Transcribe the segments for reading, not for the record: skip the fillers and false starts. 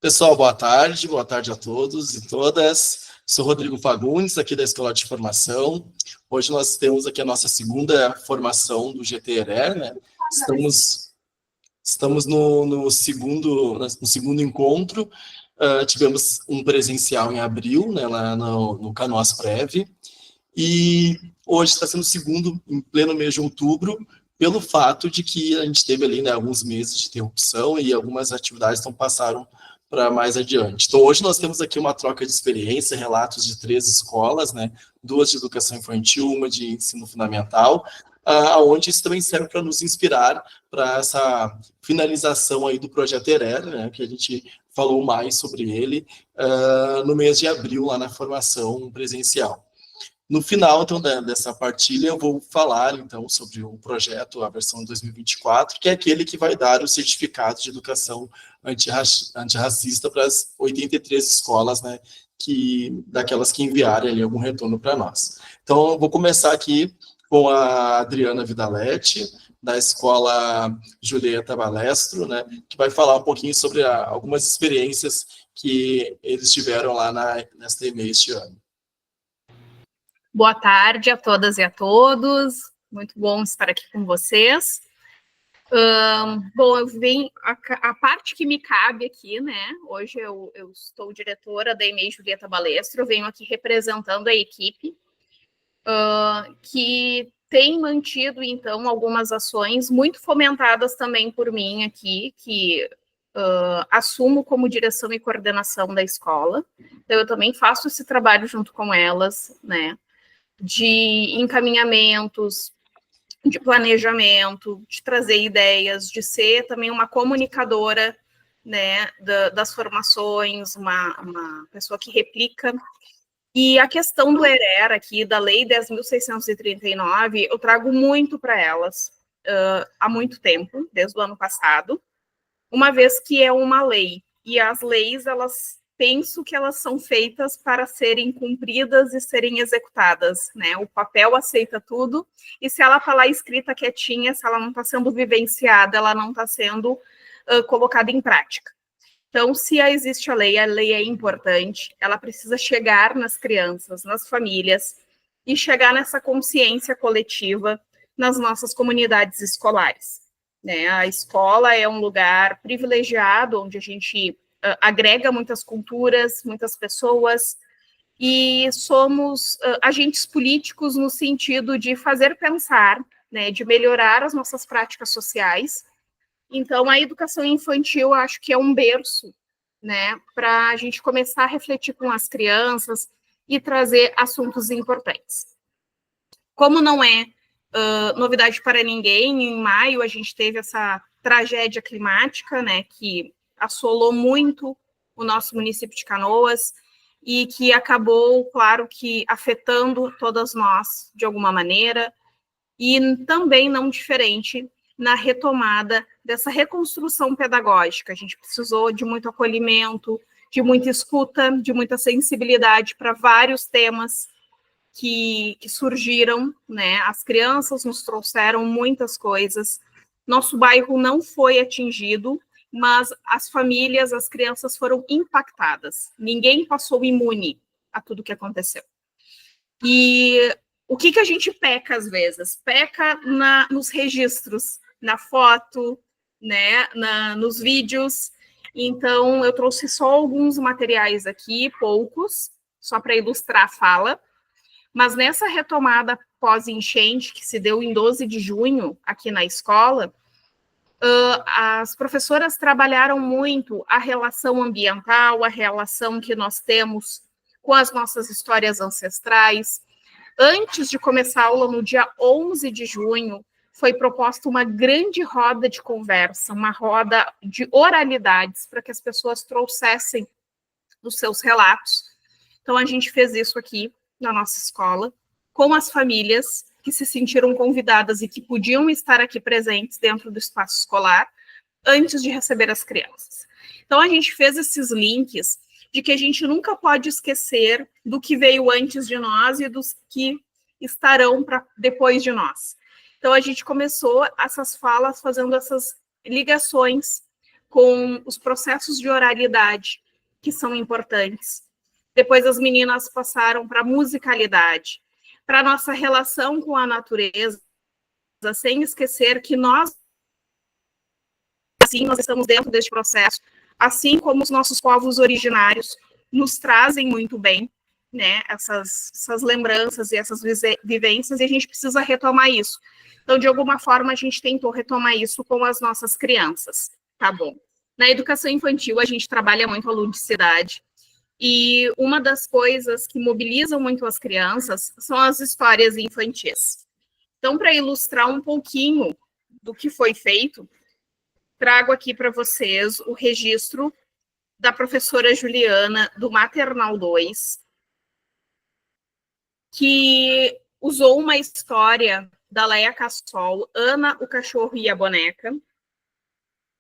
Pessoal, boa tarde a todos e todas. Sou Rodrigo Fagundes, aqui da Escola de Formação. Hoje nós temos aqui a nossa segunda formação do GTRE, né? Estamos no segundo encontro. Tivemos um presencial em abril, né, lá no Canoas Prev, e hoje está sendo o segundo, em pleno mês de outubro, pelo fato de que a gente teve ali, né, alguns meses de interrupção e algumas atividades não passaram para mais adiante. Então, hoje nós temos aqui uma troca de experiência, relatos de 3 escolas, né, 2 de educação infantil, uma de ensino fundamental, onde isso também serve para nos inspirar para essa finalização aí do projeto ERER, né, que a gente falou mais sobre ele no mês de abril, lá na formação presencial. No final, então, dessa partilha, eu vou falar, então, sobre o projeto, a versão 2024, que é aquele que vai dar o certificado de educação antirracista para as 83 escolas, né, daquelas que enviarem ali algum retorno para nós. Então, eu vou começar aqui com a Adriana Vidaletti, da Escola Julieta Balestro, né, que vai falar um pouquinho sobre algumas experiências que eles tiveram lá nesta EMEI este ano. Boa tarde a todas e a todos, muito bom estar aqui com vocês. Bom, eu venho, a parte que me cabe aqui, né, hoje eu estou diretora da EMEI Julieta Balestro, eu venho aqui representando a equipe, que tem mantido, então, algumas ações muito fomentadas também por mim aqui, que assumo como direção e coordenação da escola, então eu também faço esse trabalho junto com elas, né, de encaminhamentos, de planejamento, de trazer ideias, de ser também uma comunicadora, né, das formações, uma pessoa que replica. E a questão do ERER aqui, da Lei 10.639, eu trago muito para elas há muito tempo, desde o ano passado, uma vez que é uma lei, e as leis, elas penso que elas são feitas para serem cumpridas e serem executadas, né? O papel aceita tudo, e se ela está lá escrita quietinha, se ela não está sendo vivenciada, ela não está sendo colocada em prática. Então, se existe a lei é importante, ela precisa chegar nas crianças, nas famílias, e chegar nessa consciência coletiva nas nossas comunidades escolares, né? A escola é um lugar privilegiado, onde a gente agrega muitas culturas, muitas pessoas, e somos agentes políticos no sentido de fazer pensar, né, de melhorar as nossas práticas sociais. Então, a educação infantil, acho que é um berço, né, para a gente começar a refletir com as crianças e trazer assuntos importantes. Como não é novidade para ninguém, em maio a gente teve essa tragédia climática, né, que assolou muito o nosso município de Canoas e que acabou, claro, que afetando todas nós de alguma maneira, e também não diferente na retomada dessa reconstrução pedagógica. A gente precisou de muito acolhimento, de muita escuta, de muita sensibilidade para vários temas que surgiram, né? As crianças nos trouxeram muitas coisas. Nosso bairro não foi atingido, mas as famílias, as crianças foram impactadas. Ninguém passou imune a tudo que aconteceu. E o que a gente peca às vezes? Peca nos registros, na foto, né, nos vídeos. Então, eu trouxe só alguns materiais aqui, poucos, só para ilustrar a fala. Mas nessa retomada pós-enchente, que se deu em 12 de junho, aqui na escola, as professoras trabalharam muito a relação ambiental, a relação que nós temos com as nossas histórias ancestrais. Antes de começar a aula, no dia 11 de junho, foi proposta uma grande roda de conversa, uma roda de oralidades, para que as pessoas trouxessem os seus relatos. Então, a gente fez isso aqui na nossa escola, com as famílias que se sentiram convidadas e que podiam estar aqui presentes dentro do espaço escolar, antes de receber as crianças. Então, a gente fez esses links de que a gente nunca pode esquecer do que veio antes de nós e dos que estarão depois de nós. Então, a gente começou essas falas fazendo essas ligações com os processos de oralidade, que são importantes. Depois as meninas passaram para a musicalidade, para a nossa relação com a natureza, sem esquecer que nós, assim, nós estamos dentro deste processo, assim como os nossos povos originários nos trazem muito bem, né, essas lembranças e essas vivências, e a gente precisa retomar isso. Então, de alguma forma, a gente tentou retomar isso com as nossas crianças, tá bom? Na educação infantil, a gente trabalha muito a ludicidade, e uma das coisas que mobilizam muito as crianças são as histórias infantis. Então, para ilustrar um pouquinho do que foi feito, trago aqui para vocês o registro da professora Juliana, do Maternal 2, que usou uma história da Leia Cassol, Ana, o Cachorro e a Boneca,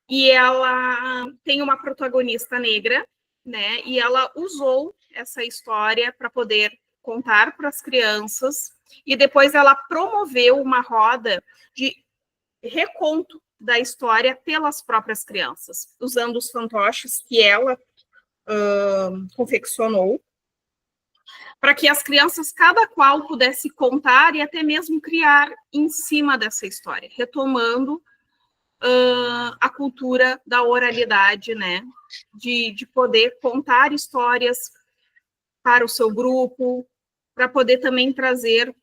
e ela tem uma protagonista negra, né, e ela usou essa história para poder contar para as crianças, e depois ela promoveu uma roda de reconto da história pelas próprias crianças, usando os fantoches que ela confeccionou, para que as crianças, cada qual, pudesse contar e até mesmo criar em cima dessa história, retomando a cultura da oralidade, né, de poder contar histórias para o seu grupo, para poder também trazer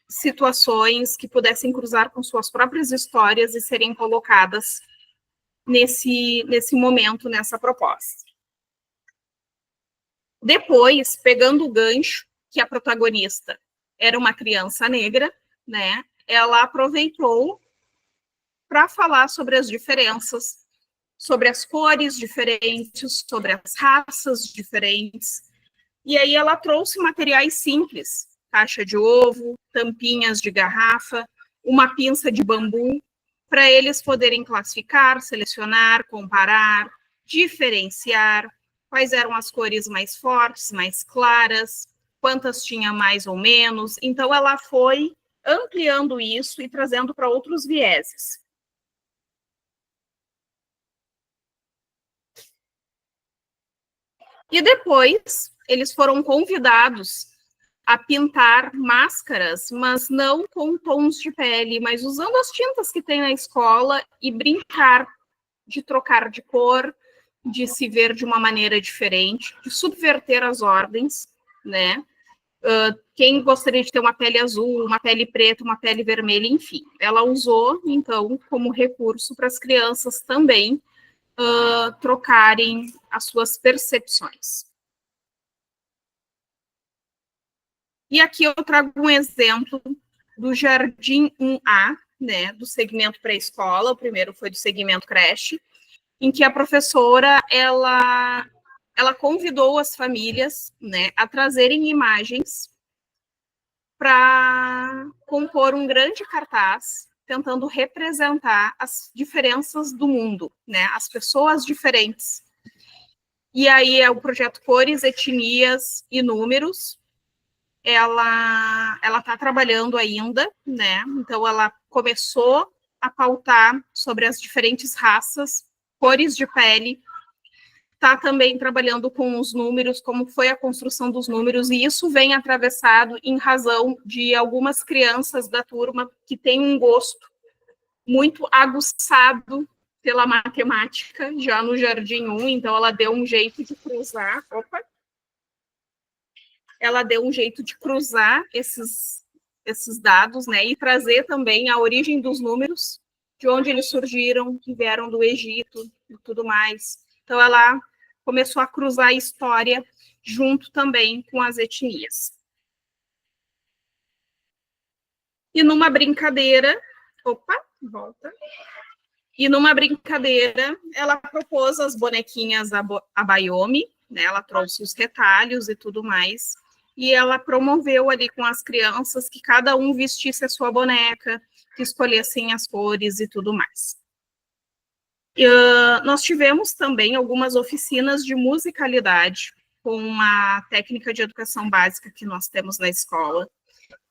situações que pudessem cruzar com suas próprias histórias e serem colocadas nesse momento, nessa proposta. Depois, pegando o gancho, que a protagonista era uma criança negra, né, ela aproveitou para falar sobre as diferenças, sobre as cores diferentes, sobre as raças diferentes. E aí ela trouxe materiais simples, caixa de ovo, tampinhas de garrafa, uma pinça de bambu, para eles poderem classificar, selecionar, comparar, diferenciar, quais eram as cores mais fortes, mais claras, quantas tinha mais ou menos. Então, ela foi ampliando isso e trazendo para outros vieses. E depois, eles foram convidados a pintar máscaras, mas não com tons de pele, mas usando as tintas que tem na escola e brincar de trocar de cor, de se ver de uma maneira diferente, de subverter as ordens, né? Quem gostaria de ter uma pele azul, uma pele preta, uma pele vermelha, enfim. Ela usou, então, como recurso para as crianças também trocarem as suas percepções. E aqui eu trago um exemplo do Jardim 1A, né, do segmento pré-escola, o primeiro foi do segmento creche, em que a professora, ela convidou as famílias, né, a trazerem imagens para compor um grande cartaz, tentando representar as diferenças do mundo, né, as pessoas diferentes. E aí é o projeto Cores, Etnias e Números. Ela está trabalhando ainda, né? Então ela começou a pautar sobre as diferentes raças, cores de pele, está também trabalhando com os números, como foi a construção dos números, e isso vem atravessado em razão de algumas crianças da turma que têm um gosto muito aguçado pela matemática, já no Jardim 1, então ela deu um jeito de cruzar, ela deu um jeito de cruzar esses dados, né, e trazer também a origem dos números, de onde eles surgiram, que vieram do Egito e tudo mais. Então, ela começou a cruzar a história junto também com as etnias. E numa brincadeira, E numa brincadeira, ela propôs as bonequinhas Abayomi, né, ela trouxe os retalhos e tudo mais, e ela promoveu ali com as crianças que cada um vestisse a sua boneca, que escolhessem as cores e tudo mais. Nós tivemos também algumas oficinas de musicalidade com uma técnica de educação básica que nós temos na escola,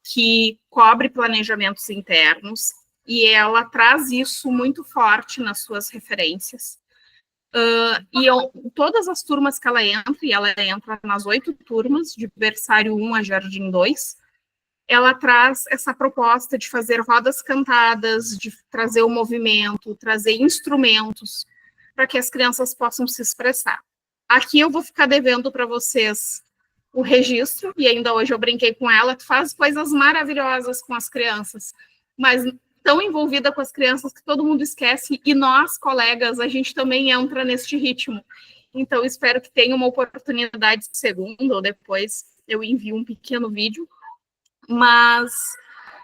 que cobre planejamentos internos, e ela traz isso muito forte nas suas referências. Todas as turmas que ela entra, e ela entra nas 8 turmas, de berçário 1 a jardim 2, ela traz essa proposta de fazer rodas cantadas, de trazer o movimento, trazer instrumentos, para que as crianças possam se expressar. Aqui eu vou ficar devendo para vocês o registro, e ainda hoje eu brinquei com ela, que faz coisas maravilhosas com as crianças, mas tão envolvida com as crianças que todo mundo esquece, e nós, colegas, a gente também entra neste ritmo. Então, espero que tenha uma oportunidade de segunda, ou depois eu envio um pequeno vídeo, mas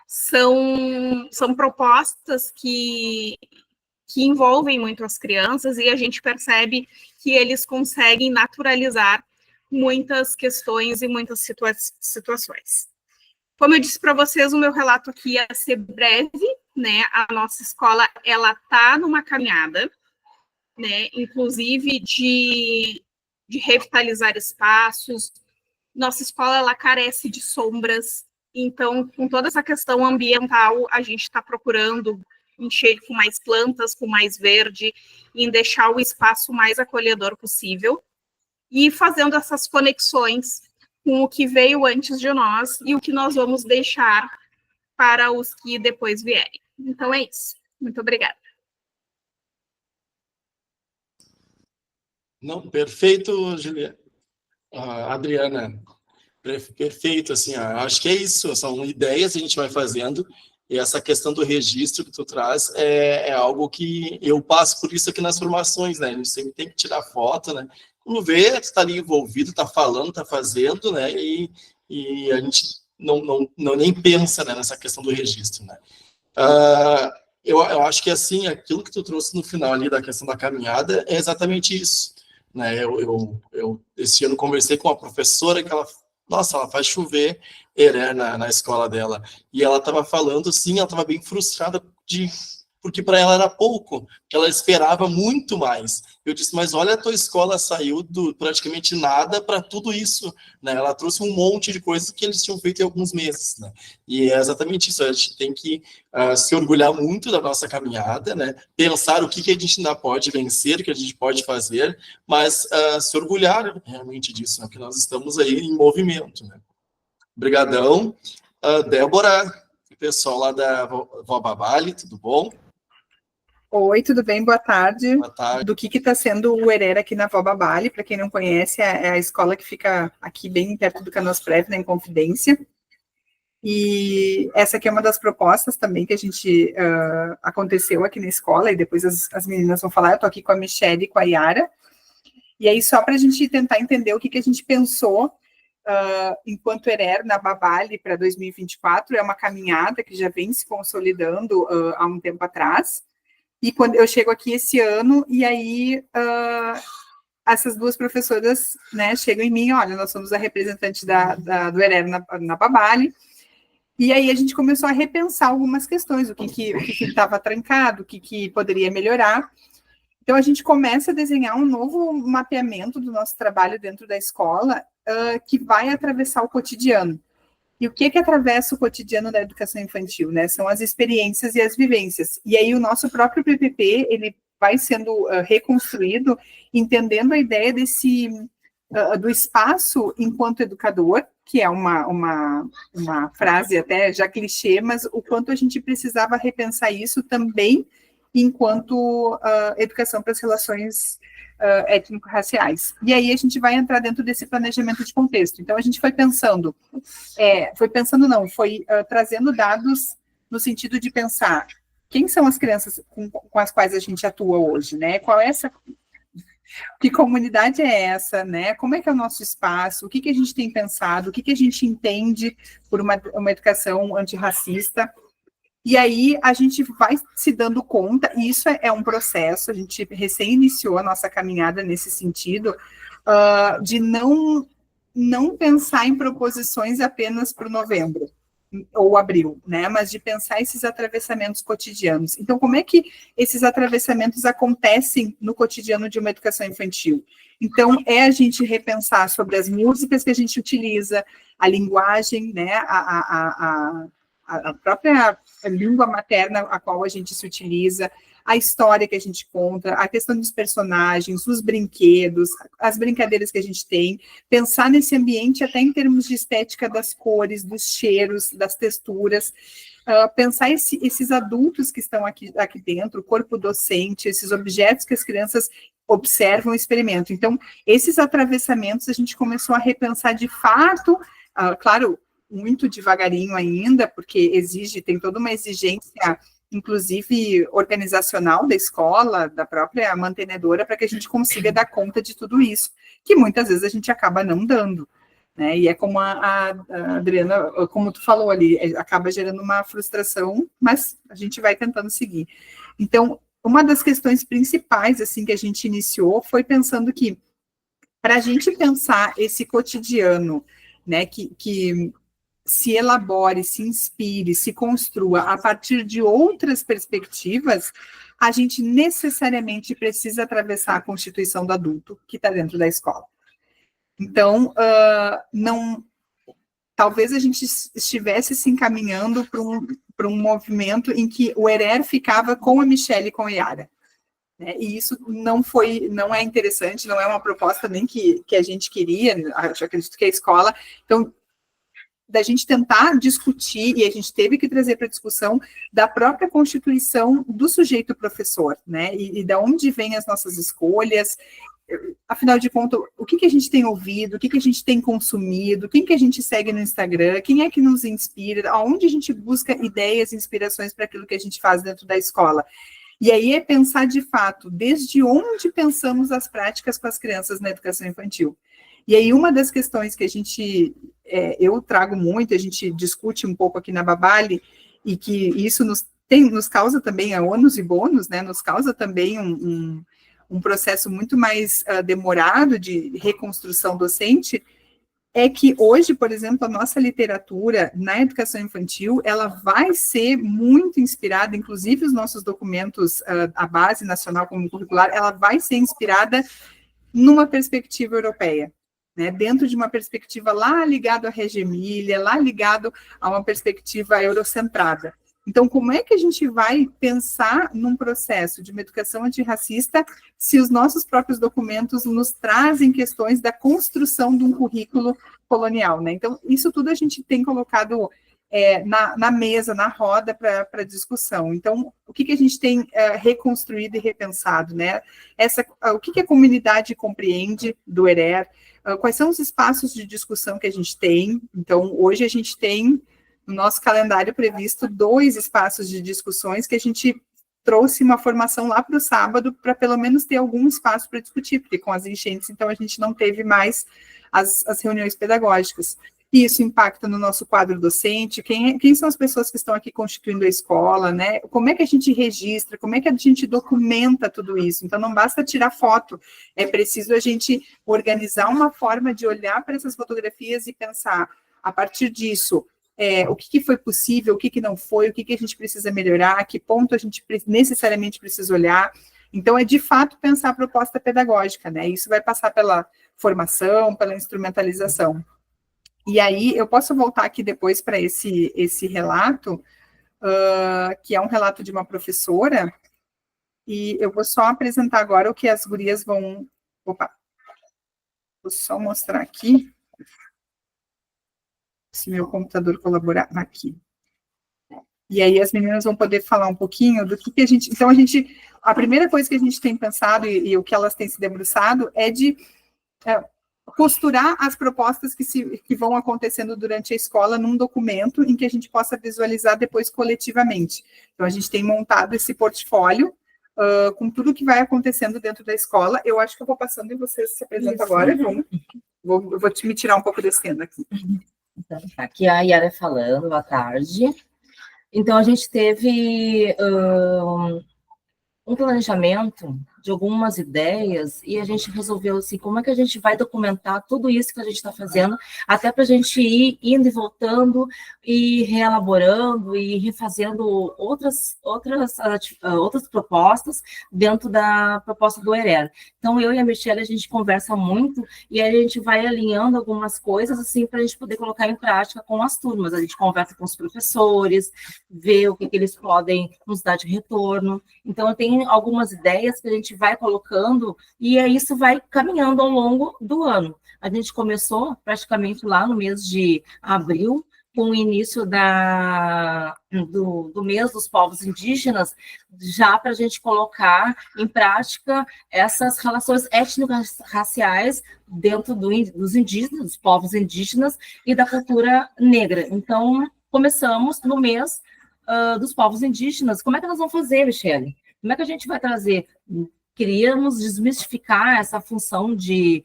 são propostas que envolvem muito as crianças, e a gente percebe que eles conseguem naturalizar muitas questões e muitas situações. Como eu disse para vocês, o meu relato aqui ia ser breve, né? A nossa escola, ela está numa caminhada, né? Inclusive de revitalizar espaços. Nossa escola, ela carece de sombras, então, com toda essa questão ambiental, a gente está procurando encher com mais plantas, com mais verde, em deixar o espaço mais acolhedor possível, e fazendo essas conexões com o que veio antes de nós e o que nós vamos deixar para os que depois vierem. Então é isso. Muito obrigada. Não, perfeito, Juliana. Adriana, perfeito, assim, acho que é isso, são ideias que a gente vai fazendo, e essa questão do registro que tu traz é algo que eu passo por isso aqui nas formações, né, a gente sempre tem que tirar foto, né, quando vê, tu tá ali envolvido, tá falando, tá fazendo, né, e a gente não nem pensa, né, nessa questão do registro, né. Eu acho que, assim, aquilo que tu trouxe no final ali da questão da caminhada é exatamente isso, né, eu esse ano conversei com uma professora que ela faz chover na escola dela. E ela estava falando, sim, ela estava bem frustrada porque para ela era pouco, que ela esperava muito mais. Eu disse, mas olha, a tua escola saiu do praticamente nada para tudo isso, né? Ela trouxe um monte de coisas que eles tinham feito em alguns meses, né? E é exatamente isso, a gente tem que se orgulhar muito da nossa caminhada, né? Pensar o que a gente ainda pode vencer, o que a gente pode fazer, mas se orgulhar realmente disso, né? Porque nós estamos aí em movimento, né? Obrigadão. Débora, pessoal lá da Vó Babali, tudo bom? Oi, tudo bem? Boa tarde. Boa tarde. Do que está sendo o ERER aqui na Vó Babali, para quem não conhece, é a escola que fica aqui bem perto do Canoas Prévio, na Inconfidência. E essa aqui é uma das propostas também que a gente aconteceu aqui na escola, e depois as meninas vão falar. Eu estou aqui com a Michelle e com a Yara. E aí, só para a gente tentar entender o que a gente pensou enquanto ERER na Babali para 2024, é uma caminhada que já vem se consolidando há um tempo atrás. E quando eu chego aqui esse ano, e aí essas duas professoras, né, chegam em mim, olha, nós somos a representante do ERER na Babali, e aí a gente começou a repensar algumas questões, o que estava trancado, o que poderia melhorar. Então, a gente começa a desenhar um novo mapeamento do nosso trabalho dentro da escola, que vai atravessar o cotidiano. E o que atravessa o cotidiano da educação infantil, né? São as experiências e as vivências. E aí o nosso próprio PPP, ele vai sendo reconstruído, entendendo a ideia do espaço enquanto educador, que é uma frase até já clichê, mas o quanto a gente precisava repensar isso também enquanto educação para as relações étnico-raciais. E aí a gente vai entrar dentro desse planejamento de contexto. Então, a gente foi trazendo dados no sentido de pensar quem são as crianças com as quais a gente atua hoje, né? Que comunidade é essa, né? Como é que é o nosso espaço? O que a gente tem pensado? O que a gente entende por uma educação antirracista? E aí a gente vai se dando conta, e isso é um processo, a gente recém iniciou a nossa caminhada nesse sentido, de não pensar em proposições apenas para o novembro ou abril, né? Mas de pensar esses atravessamentos cotidianos. Então, como é que esses atravessamentos acontecem no cotidiano de uma educação infantil? Então, é a gente repensar sobre as músicas que a gente utiliza, a linguagem, né? A própria língua materna a qual a gente se utiliza, a história que a gente conta, a questão dos personagens, os brinquedos, as brincadeiras que a gente tem, pensar nesse ambiente até em termos de estética das cores, dos cheiros, das texturas, pensar esses adultos que estão aqui dentro, o corpo docente, esses objetos que as crianças observam e experimentam. Então, esses atravessamentos a gente começou a repensar de fato, claro, muito devagarinho ainda, porque tem toda uma exigência, inclusive organizacional da escola, da própria mantenedora, para que a gente consiga dar conta de tudo isso, que muitas vezes a gente acaba não dando, né? E é como a Adriana, como tu falou ali, acaba gerando uma frustração, mas a gente vai tentando seguir. Então, uma das questões principais, assim, que a gente iniciou foi pensando que, para a gente pensar esse cotidiano, né, que se elabore, se inspire, se construa a partir de outras perspectivas, a gente necessariamente precisa atravessar a constituição do adulto que está dentro da escola. Então, talvez a gente estivesse se encaminhando para um movimento em que o ERER ficava com a Michelle e com a Yara. Né? E isso não é interessante, não é uma proposta nem que a gente queria, acredito que a escola. Então, da gente tentar discutir, e a gente teve que trazer para a discussão da própria constituição do sujeito professor, né? E da onde vêm as nossas escolhas. Afinal de contas, o que a gente tem ouvido, o que a gente tem consumido, quem que a gente segue no Instagram, quem é que nos inspira, aonde a gente busca ideias e inspirações para aquilo que a gente faz dentro da escola. E aí é pensar, de fato, desde onde pensamos as práticas com as crianças na educação infantil. E aí uma das questões que eu trago muito, a gente discute um pouco aqui na Babali, e que isso nos causa também ônus e bônus, né? Nos causa também um processo muito mais demorado de reconstrução docente, é que hoje, por exemplo, a nossa literatura na educação infantil, ela vai ser muito inspirada, inclusive os nossos documentos, a base nacional comum curricular, ela vai ser inspirada numa perspectiva europeia, né? Dentro de uma perspectiva lá ligado à Reggio Emilia, lá ligado a uma perspectiva eurocentrada. Então, como é que a gente vai pensar num processo de uma educação antirracista se os nossos próprios documentos nos trazem questões da construção de um currículo colonial, né? Então, isso tudo a gente tem colocado na mesa, na roda para discussão. Então, o que a gente tem reconstruído e repensado, né? O que a comunidade compreende do ERER, quais são os espaços de discussão que a gente tem. Então, hoje a gente tem no nosso calendário previsto 2 espaços de discussões que a gente trouxe uma formação lá para o sábado para pelo menos ter algum espaço para discutir, porque com as enchentes, então, a gente não teve mais as reuniões pedagógicas. E isso impacta no nosso quadro docente, quem são as pessoas que estão aqui constituindo a escola, né? Como é que a gente registra, como é que a gente documenta tudo isso? Então, não basta tirar foto, é preciso a gente organizar uma forma de olhar para essas fotografias e pensar, a partir disso, o que foi possível, o que não foi, o que a gente precisa melhorar, que ponto a gente necessariamente precisa olhar. Então, é de fato pensar a proposta pedagógica, né? Isso vai passar pela formação, pela instrumentalização. E aí, eu posso voltar aqui depois para esse relato, que é um relato de uma professora, e eu vou só apresentar agora o que as gurias vão... Opa! Vou só mostrar aqui. Se meu computador colaborar aqui. E aí as meninas vão poder falar um pouquinho do que a gente... Então, a primeira coisa que a gente tem pensado e o que elas têm se debruçado é de costurar as propostas que vão acontecendo durante a escola num documento em que a gente possa visualizar depois coletivamente. Então, a gente tem montado esse portfólio com tudo que vai acontecendo dentro da escola. Eu acho que eu vou passando e vocês se apresentam agora. Vou me tirar um pouco desse tema aqui. Então, aqui a Yara falando, boa tarde. Então, a gente teve um planejamento de algumas ideias, e a gente resolveu, assim, como é que a gente vai documentar tudo isso que a gente está fazendo, até para a gente ir indo e voltando, e reelaborando, e refazendo outras propostas dentro da proposta do ERER. Então, eu e a Michelle, a gente conversa muito, e aí a gente vai alinhando algumas coisas, assim, para a gente poder colocar em prática com as turmas. A gente conversa com os professores, vê o que eles podem nos dar de retorno. Então, eu tenho algumas ideias que a gente vai colocando, e isso vai caminhando ao longo do ano. A gente começou praticamente lá no mês de abril, com o início do mês dos povos indígenas, já para a gente colocar em prática essas relações étnico-raciais dentro dos indígenas, dos povos indígenas e da cultura negra. Então, começamos no mês dos povos indígenas. Como é que nós vamos fazer, Michelle? Como é que a gente vai trazer? Queríamos desmistificar essa função de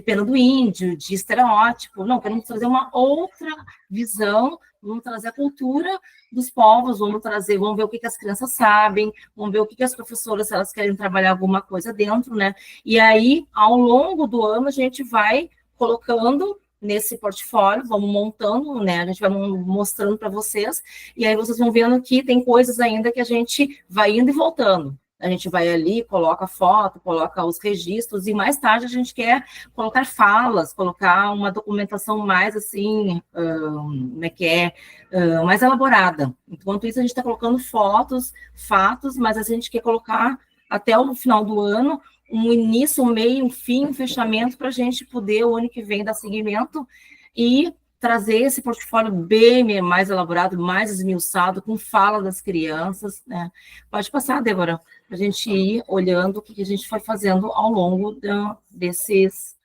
pena do índio, de estereótipo. Não, queremos trazer uma outra visão, vamos trazer a cultura dos povos, vamos ver o que as crianças sabem, vamos ver o que as professoras, se elas querem trabalhar alguma coisa dentro, né? E aí, ao longo do ano, a gente vai colocando nesse portfólio, vamos montando, né? A gente vai mostrando para vocês, e aí vocês vão vendo que tem coisas ainda que a gente vai indo e voltando. A gente vai ali, coloca foto, coloca os registros, e mais tarde a gente quer colocar falas, colocar uma documentação mais assim, mais elaborada. Enquanto isso, a gente está colocando fotos, fatos, mas a gente quer colocar até o final do ano um início, um meio, um fim, um fechamento, para a gente poder, o ano que vem, dar seguimento e trazer esse portfólio bem mais elaborado, mais esmiuçado, com fala das crianças, né? Pode passar, Débora, para a gente ir olhando o que a gente foi fazendo ao longo desses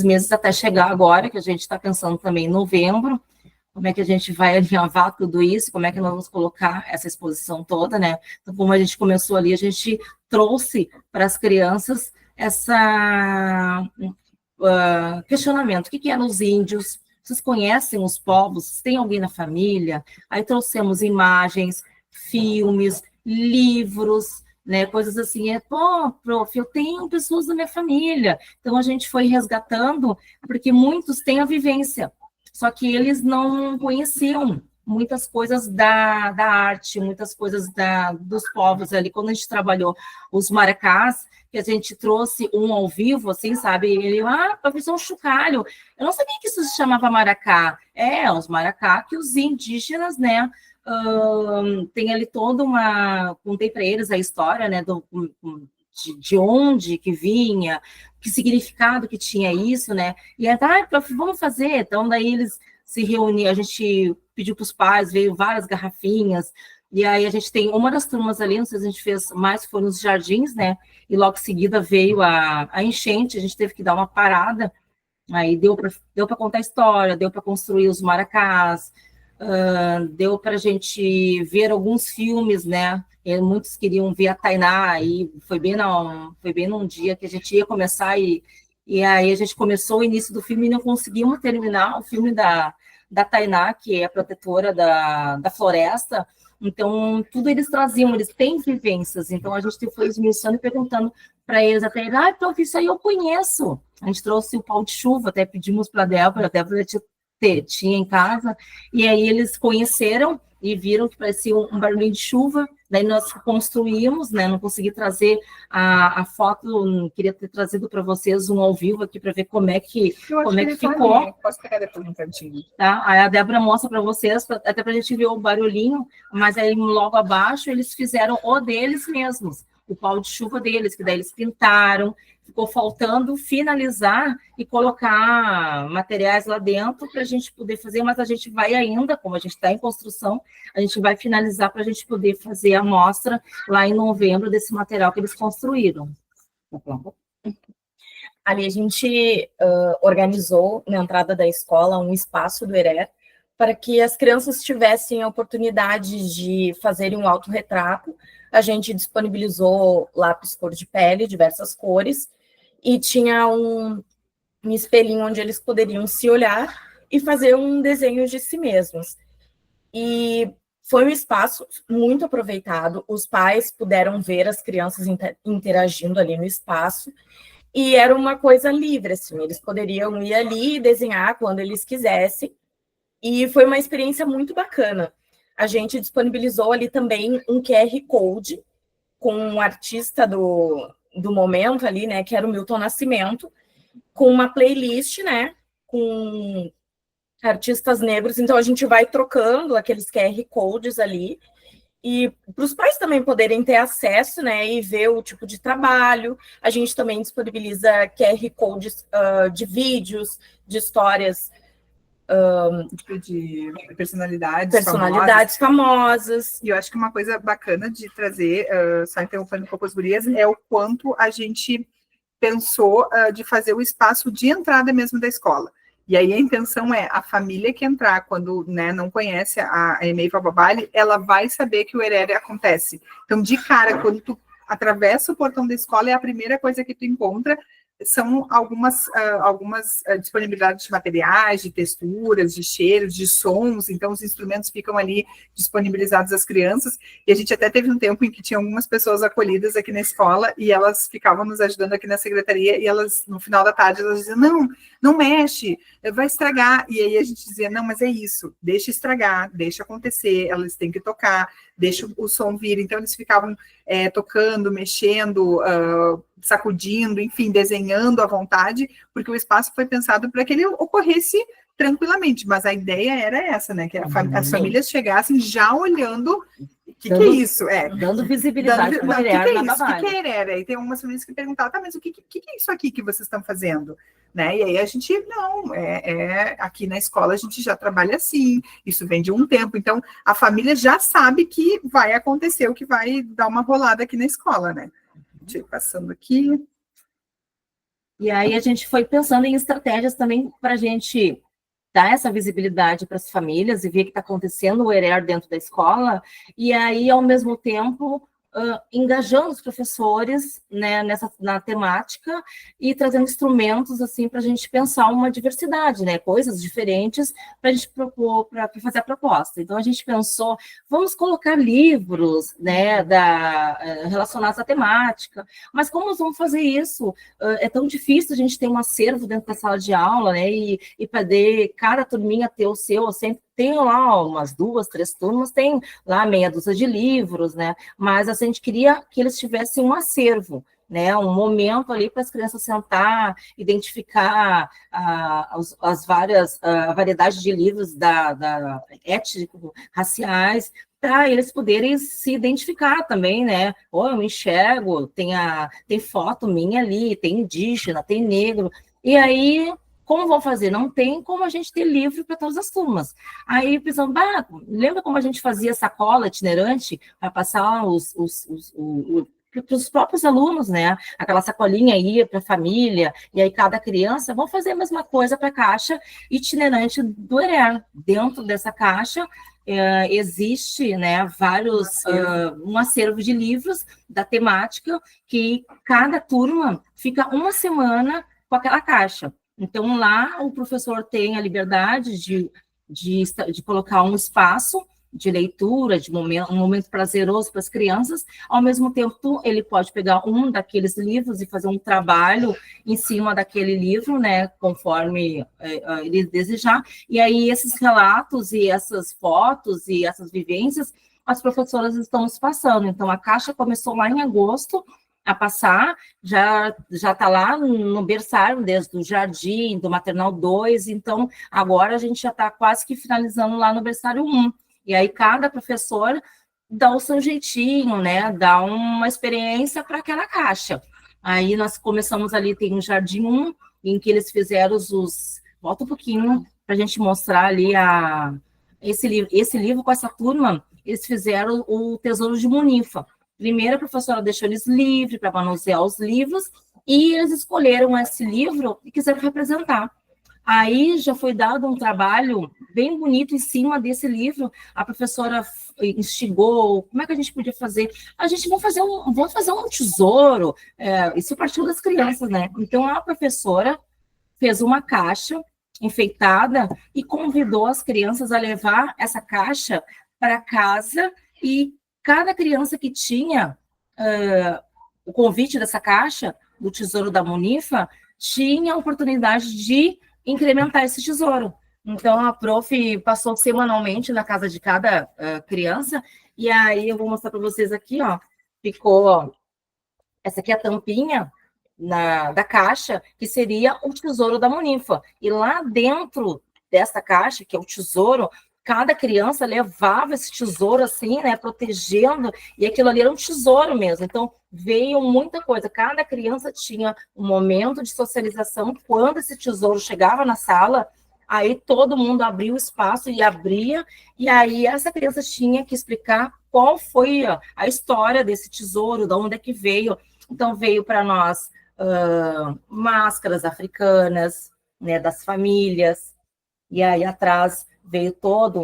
meses até chegar agora, que a gente está pensando também em novembro, como é que a gente vai alinhavar tudo isso, como é que nós vamos colocar essa exposição toda, né? Então, como a gente começou ali, a gente trouxe para as crianças essa questionamento, o que eram os índios? Vocês conhecem os povos? Tem alguém na família? Aí trouxemos imagens, filmes, livros, né, coisas assim, prof, eu tenho pessoas da minha família. Então, a gente foi resgatando, porque muitos têm a vivência, só que eles não conheciam muitas coisas da arte, muitas coisas dos povos ali. Quando a gente trabalhou os maracás, que a gente trouxe um ao vivo, assim, sabe? Ele, professor, um chocalho. Eu não sabia que isso se chamava maracá. Os maracá que os indígenas, né, tem ali toda contei para eles a história, né, de onde que vinha, que significado que tinha isso, né? E aí, prof, vamos fazer. Então, daí eles se reuniram, a gente pediu para os pais, veio várias garrafinhas, e aí a gente tem uma das turmas ali, não sei se a gente fez mais, foi nos jardins, né? E logo em seguida veio a enchente, a gente teve que dar uma parada, aí deu para contar a história, deu para construir os maracás, deu para a gente ver alguns filmes, né? E muitos queriam ver a Tainá, e foi bem num dia que a gente ia começar, e aí a gente começou o início do filme e não conseguimos terminar o filme da Tainá, que é a protetora da floresta. Então, tudo eles traziam, eles têm vivências. Então, a gente foi esmiuçando e perguntando para eles, até, prof, isso aí eu conheço. A gente trouxe o pau de chuva, até pedimos para a Débora tinha em casa, e aí eles conheceram e viram que parecia um barulhinho de chuva. Daí nós construímos, né? Não consegui trazer a foto, queria ter trazido para vocês um ao vivo aqui para ver como é que ficou. Ali. Posso pegar depois um cantinho. Tá? Aí a Débora mostra para vocês, até para a gente ver o barulhinho, mas aí logo abaixo eles fizeram o deles mesmos, o pau de chuva deles, que daí eles pintaram. Ficou faltando finalizar e colocar materiais lá dentro para a gente poder fazer, mas a gente vai ainda, como a gente está em construção, a gente vai finalizar para a gente poder fazer a mostra lá em novembro desse material que eles construíram. Ali a gente organizou na entrada da escola um espaço do ERER para que as crianças tivessem a oportunidade de fazerem um autorretrato. A gente disponibilizou lápis cor de pele, diversas cores, e tinha um espelhinho onde eles poderiam se olhar e fazer um desenho de si mesmos. E Foi um espaço muito aproveitado, os pais puderam ver as crianças interagindo ali no espaço, e era uma coisa livre, assim, eles poderiam ir ali e desenhar quando eles quisessem, e foi uma experiência muito bacana. A gente disponibilizou ali também um QR Code com um artista do momento ali, né, que era o Milton Nascimento, com uma playlist, né, com artistas negros, então a gente vai trocando aqueles QR Codes ali, e para os pais também poderem ter acesso, né, e ver o tipo de trabalho. A gente também disponibiliza QR Codes de vídeos, de histórias, de personalidades famosas. E eu acho que uma coisa bacana de trazer, só interrompendo um pouco as gurias, é o quanto a gente pensou de fazer o espaço de entrada mesmo da escola. E aí a intenção é, a família que entrar, quando, né, não conhece a EMEI Vova Vale, ela vai saber que o ERER acontece. Então, de cara, quando tu atravessa o portão da escola, é a primeira coisa que tu encontra, são algumas disponibilidades de materiais, de texturas, de cheiros, de sons, então os instrumentos ficam ali disponibilizados às crianças, e a gente até teve um tempo em que tinha algumas pessoas acolhidas aqui na escola, e elas ficavam nos ajudando aqui na secretaria, e elas, no final da tarde, elas diziam, não mexe, vai estragar, e aí a gente dizia, não, mas é isso, deixa estragar, deixa acontecer, elas têm que tocar, deixa o som vir, então eles ficavam tocando, mexendo, sacudindo, enfim, desenhando à vontade, porque o espaço foi pensado para que ele ocorresse tranquilamente, mas a ideia era essa, né, que as famílias chegassem já olhando, o que é isso? Dando visibilidade para o ERER na Vova Vale. O que é ERER? E tem algumas famílias que perguntavam, tá, mas o que é isso aqui que vocês estão fazendo? Né? E aí a gente, aqui na escola a gente já trabalha assim, isso vem de um tempo, então a família já sabe que vai acontecer o que vai dar uma rolada aqui na escola, né? Deixa eu ir passando aqui. E aí a gente foi pensando em estratégias também para a gente dar essa visibilidade para as famílias e ver o que está acontecendo o ERER dentro da escola, e aí, ao mesmo tempo, engajando os professores, né, na temática e trazendo instrumentos assim para a gente pensar uma diversidade, né, coisas diferentes para a gente propor, para fazer a proposta. Então a gente pensou, vamos colocar livros, né, relacionados à temática, mas como nós vamos fazer isso? É tão difícil a gente ter um acervo dentro da sala de aula, né, e poder cada turminha ter o seu, eu sempre tenho lá umas 2, 3 turmas, tem lá meia dúzia de livros, né? Mas a gente queria que eles tivessem um acervo, né? Um momento ali para as crianças sentar, identificar as várias variedades de livros étnicos, raciais, para eles poderem se identificar também, né? Ou eu me enxergo, tem foto minha ali, tem indígena, tem negro, e aí como vão fazer? Não tem como a gente ter livro para todas as turmas. Aí pensando, lembra como a gente fazia sacola itinerante para passar para os próprios alunos, né? Aquela sacolinha ia para a família, e aí cada criança, vão fazer a mesma coisa para a caixa itinerante do ERER. Dentro dessa caixa existe, né, um acervo de livros da temática que cada turma fica uma semana com aquela caixa. Então, lá o professor tem a liberdade de colocar um espaço de leitura, um momento prazeroso para as crianças, ao mesmo tempo ele pode pegar um daqueles livros e fazer um trabalho em cima daquele livro, né, conforme ele desejar, e aí esses relatos e essas fotos e essas vivências, as professoras estão nos passando. Então, a caixa começou lá em agosto, a passar, já está lá no berçário, desde o jardim, do maternal 2, então agora a gente já está quase que finalizando lá no berçário 1, e aí cada professor dá o seu jeitinho, né, dá uma experiência para aquela caixa. Aí nós começamos ali, tem um jardim 1, em que eles fizeram volta um pouquinho, para a gente mostrar ali esse livro com essa turma, eles fizeram o Tesouro de Munifa. Primeiro, a professora deixou eles livres para manusear os livros, e eles escolheram esse livro e quiseram representar. Aí já foi dado um trabalho bem bonito em cima desse livro. A professora instigou, como é que a gente podia fazer? A gente vamos fazer um tesouro, isso partiu das crianças, né? Então, a professora fez uma caixa enfeitada e convidou as crianças a levar essa caixa para casa, e cada criança que tinha o convite dessa caixa, do Tesouro da Munifa, tinha a oportunidade de incrementar esse tesouro. Então, a prof passou semanalmente na casa de cada criança, e aí eu vou mostrar para vocês aqui, ó, ficou, ó, essa aqui é a tampinha da caixa, que seria o Tesouro da Munifa. E lá dentro dessa caixa, que é o tesouro, cada criança levava esse tesouro assim, né, protegendo, e aquilo ali era um tesouro mesmo. Então, veio muita coisa. Cada criança tinha um momento de socialização. Quando esse tesouro chegava na sala, aí todo mundo abria o espaço e abria, e aí essa criança tinha que explicar qual foi a história desse tesouro, de onde é que veio. Então, veio para nós máscaras africanas, né, das famílias, e aí atrás veio toda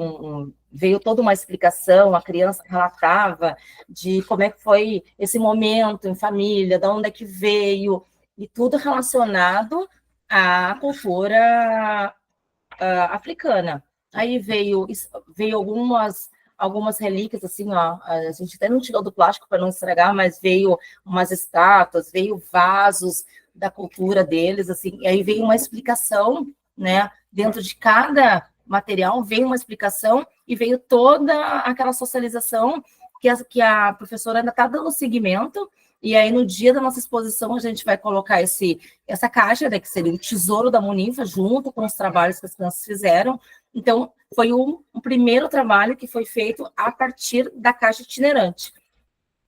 uma explicação, a criança relatava de como é que foi esse momento em família, de onde é que veio, e tudo relacionado à cultura africana. Aí veio algumas relíquias, assim, ó, a gente até não tirou do plástico para não estragar, mas veio umas estátuas, veio vasos da cultura deles, assim, e aí veio uma explicação, né, dentro de cada material, veio uma explicação e veio toda aquela socialização que a professora ainda está dando seguimento, e aí no dia da nossa exposição a gente vai colocar essa caixa, né, que seria o Tesouro da Munifa, junto com os trabalhos que as crianças fizeram. Então, foi um primeiro trabalho que foi feito a partir da caixa itinerante.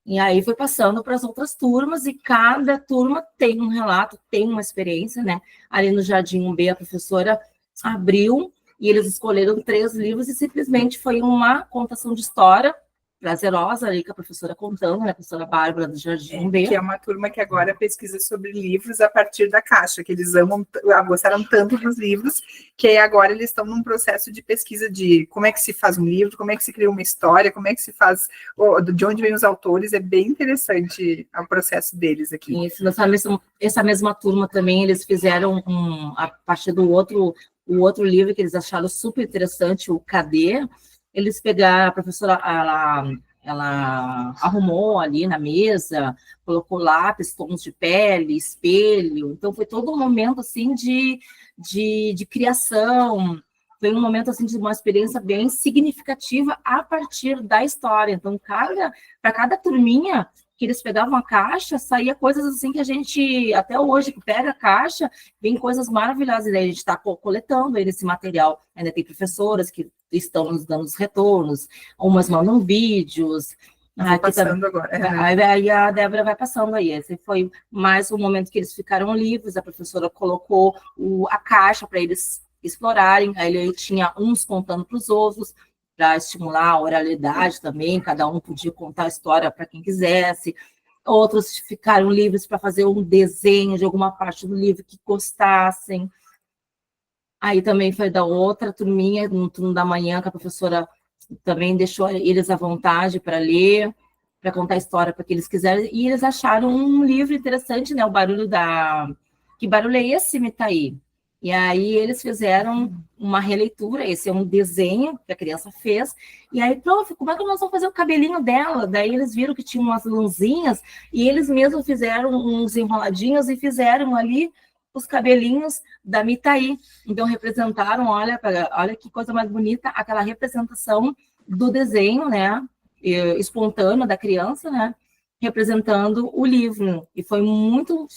E aí foi passando para as outras turmas, e cada turma tem um relato, tem uma experiência, né? Ali no Jardim 1B, a professora abriu, e eles escolheram 3 livros, e simplesmente foi uma contação de história prazerosa ali, que a professora contando, né, a professora Bárbara do Jardim B. Que é uma turma que agora pesquisa sobre livros a partir da caixa, que eles gostaram tanto dos livros, que aí agora eles estão num processo de pesquisa de como é que se faz um livro, como é que se cria uma história, como é que se faz, de onde vêm os autores. É bem interessante o processo deles aqui. Isso, essa mesma turma também, eles fizeram a partir do outro livro que eles acharam super interessante, o Cadê? Eles pegaram, a professora, ela arrumou ali na mesa, colocou lápis, tons de pele, espelho. Então, foi todo um momento, assim, de criação. Foi um momento, assim, de uma experiência bem significativa a partir da história. Então, para cada turminha que eles pegavam a caixa, saía coisas assim que a gente, até hoje, que pega a caixa, vem coisas maravilhosas. E daí a gente está coletando esse material. Ainda tem professoras que estão nos dando os retornos, umas mandam vídeos. Passando agora. Aí a Débora vai passando aí. Esse foi mais um momento que eles ficaram livres, a professora colocou a caixa para eles explorarem, aí ele tinha uns contando para os outros, para estimular a oralidade também, cada um podia contar a história para quem quisesse. Outros ficaram livres para fazer um desenho de alguma parte do livro que gostassem. Aí também foi da outra turminha, no turno da manhã, que a professora também deixou eles à vontade para ler, para contar a história para que eles quiserem, e eles acharam um livro interessante, né, o barulho Que barulho é esse, Mitaí? E aí eles fizeram uma releitura, esse é um desenho que a criança fez, e aí, prof, como é que nós vamos fazer o cabelinho dela? Daí eles viram que tinha umas lãzinhas, e eles mesmos fizeram uns enroladinhos e fizeram ali os cabelinhos da Mitaí. Então representaram, olha que coisa mais bonita, aquela representação do desenho, né, espontâneo da criança, né, representando o livro, e foi muito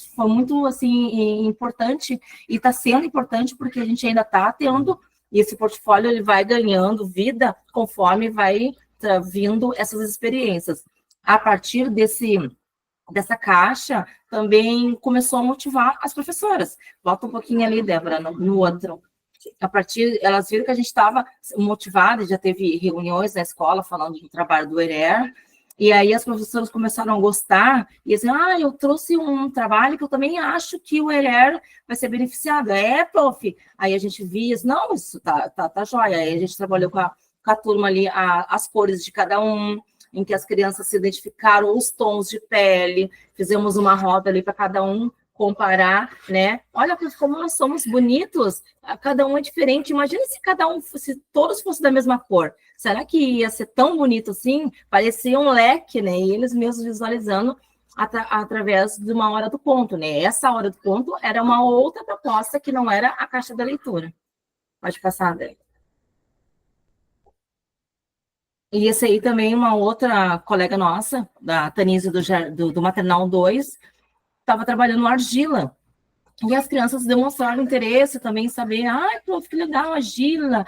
assim, importante, e está sendo importante porque a gente ainda está tendo, e esse portfólio ele vai ganhando vida conforme vai vindo essas experiências. A partir dessa caixa, também começou a motivar as professoras. Volta um pouquinho ali, Débora, no outro. A partir, elas viram que a gente estava motivada, já teve reuniões na escola falando do trabalho do ERER, e aí as professoras começaram a gostar, e assim, eu trouxe um trabalho que eu também acho que o ERER vai ser beneficiado. Prof? Aí a gente via, não, isso tá jóia. Aí a gente trabalhou com a turma ali, as cores de cada um, em que as crianças se identificaram, os tons de pele, fizemos uma roda ali para cada um comparar, né? Olha como nós somos bonitos, cada um é diferente. Imagina se todos fossem da mesma cor. será que ia ser tão bonito assim? Parecia um leque, né? E eles mesmos visualizando através de uma hora do conto, né? Essa hora do conto era uma outra proposta que não era a caixa da leitura. Pode passar, André. E esse aí também, uma outra colega nossa, da Tanise do Maternal 2, estava trabalhando argila. E as crianças demonstraram interesse também em saber, prof, que legal, argila.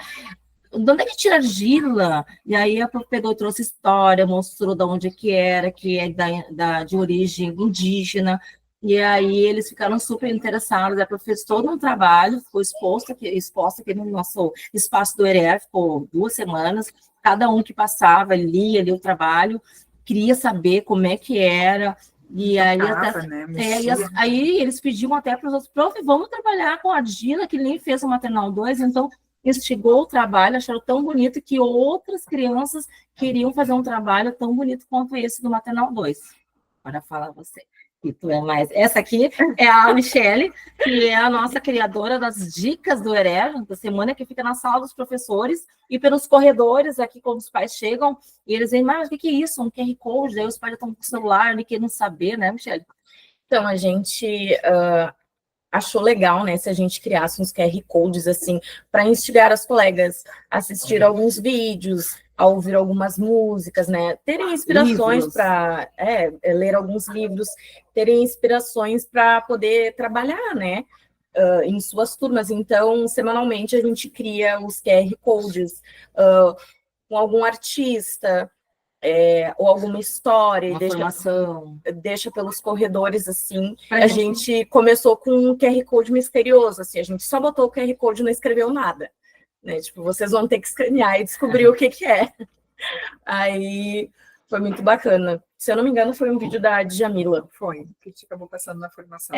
De onde é que tira argila? E aí a prof pegou, trouxe história, mostrou de onde que era, que é de origem indígena. E aí eles ficaram super interessados. A prof fez todo um trabalho, ficou exposta aqui no nosso espaço do ERER, ficou 2 semanas. Cada um que passava, lia ali o trabalho, queria saber como é que era. E aí, aí eles pediam até para os outros, prof, vamos trabalhar com a argila, que nem fez o Maternal 2, então instigou o trabalho, acharam tão bonito que outras crianças queriam fazer um trabalho tão bonito quanto esse do Maternal 2. Agora fala você. E tu é mais. Essa aqui é a Michele, que é a nossa criadora das dicas do ERER, da semana, que fica na sala dos professores e pelos corredores aqui, quando os pais chegam, e eles dizem, mas o que é isso? Um QR Code? Aí os pais já estão com o celular, nem querendo saber, né, Michele? Então, a gente achou legal, né, se a gente criasse uns QR Codes, assim, para instigar as colegas a assistir alguns vídeos, a ouvir algumas músicas, né, terem inspirações para ler alguns livros, terem inspirações para poder trabalhar, né, em suas turmas. Então, semanalmente, a gente cria os QR Codes com algum artista, ou alguma história, deixa pelos corredores, assim. A gente começou com um QR Code misterioso, assim, a gente só botou o QR Code e não escreveu nada, né? Tipo, vocês vão ter que escanear e descobrir o que é. Aí foi muito bacana. Se eu não me engano, foi um vídeo da Djamila. Foi, que a gente acabou passando na formação.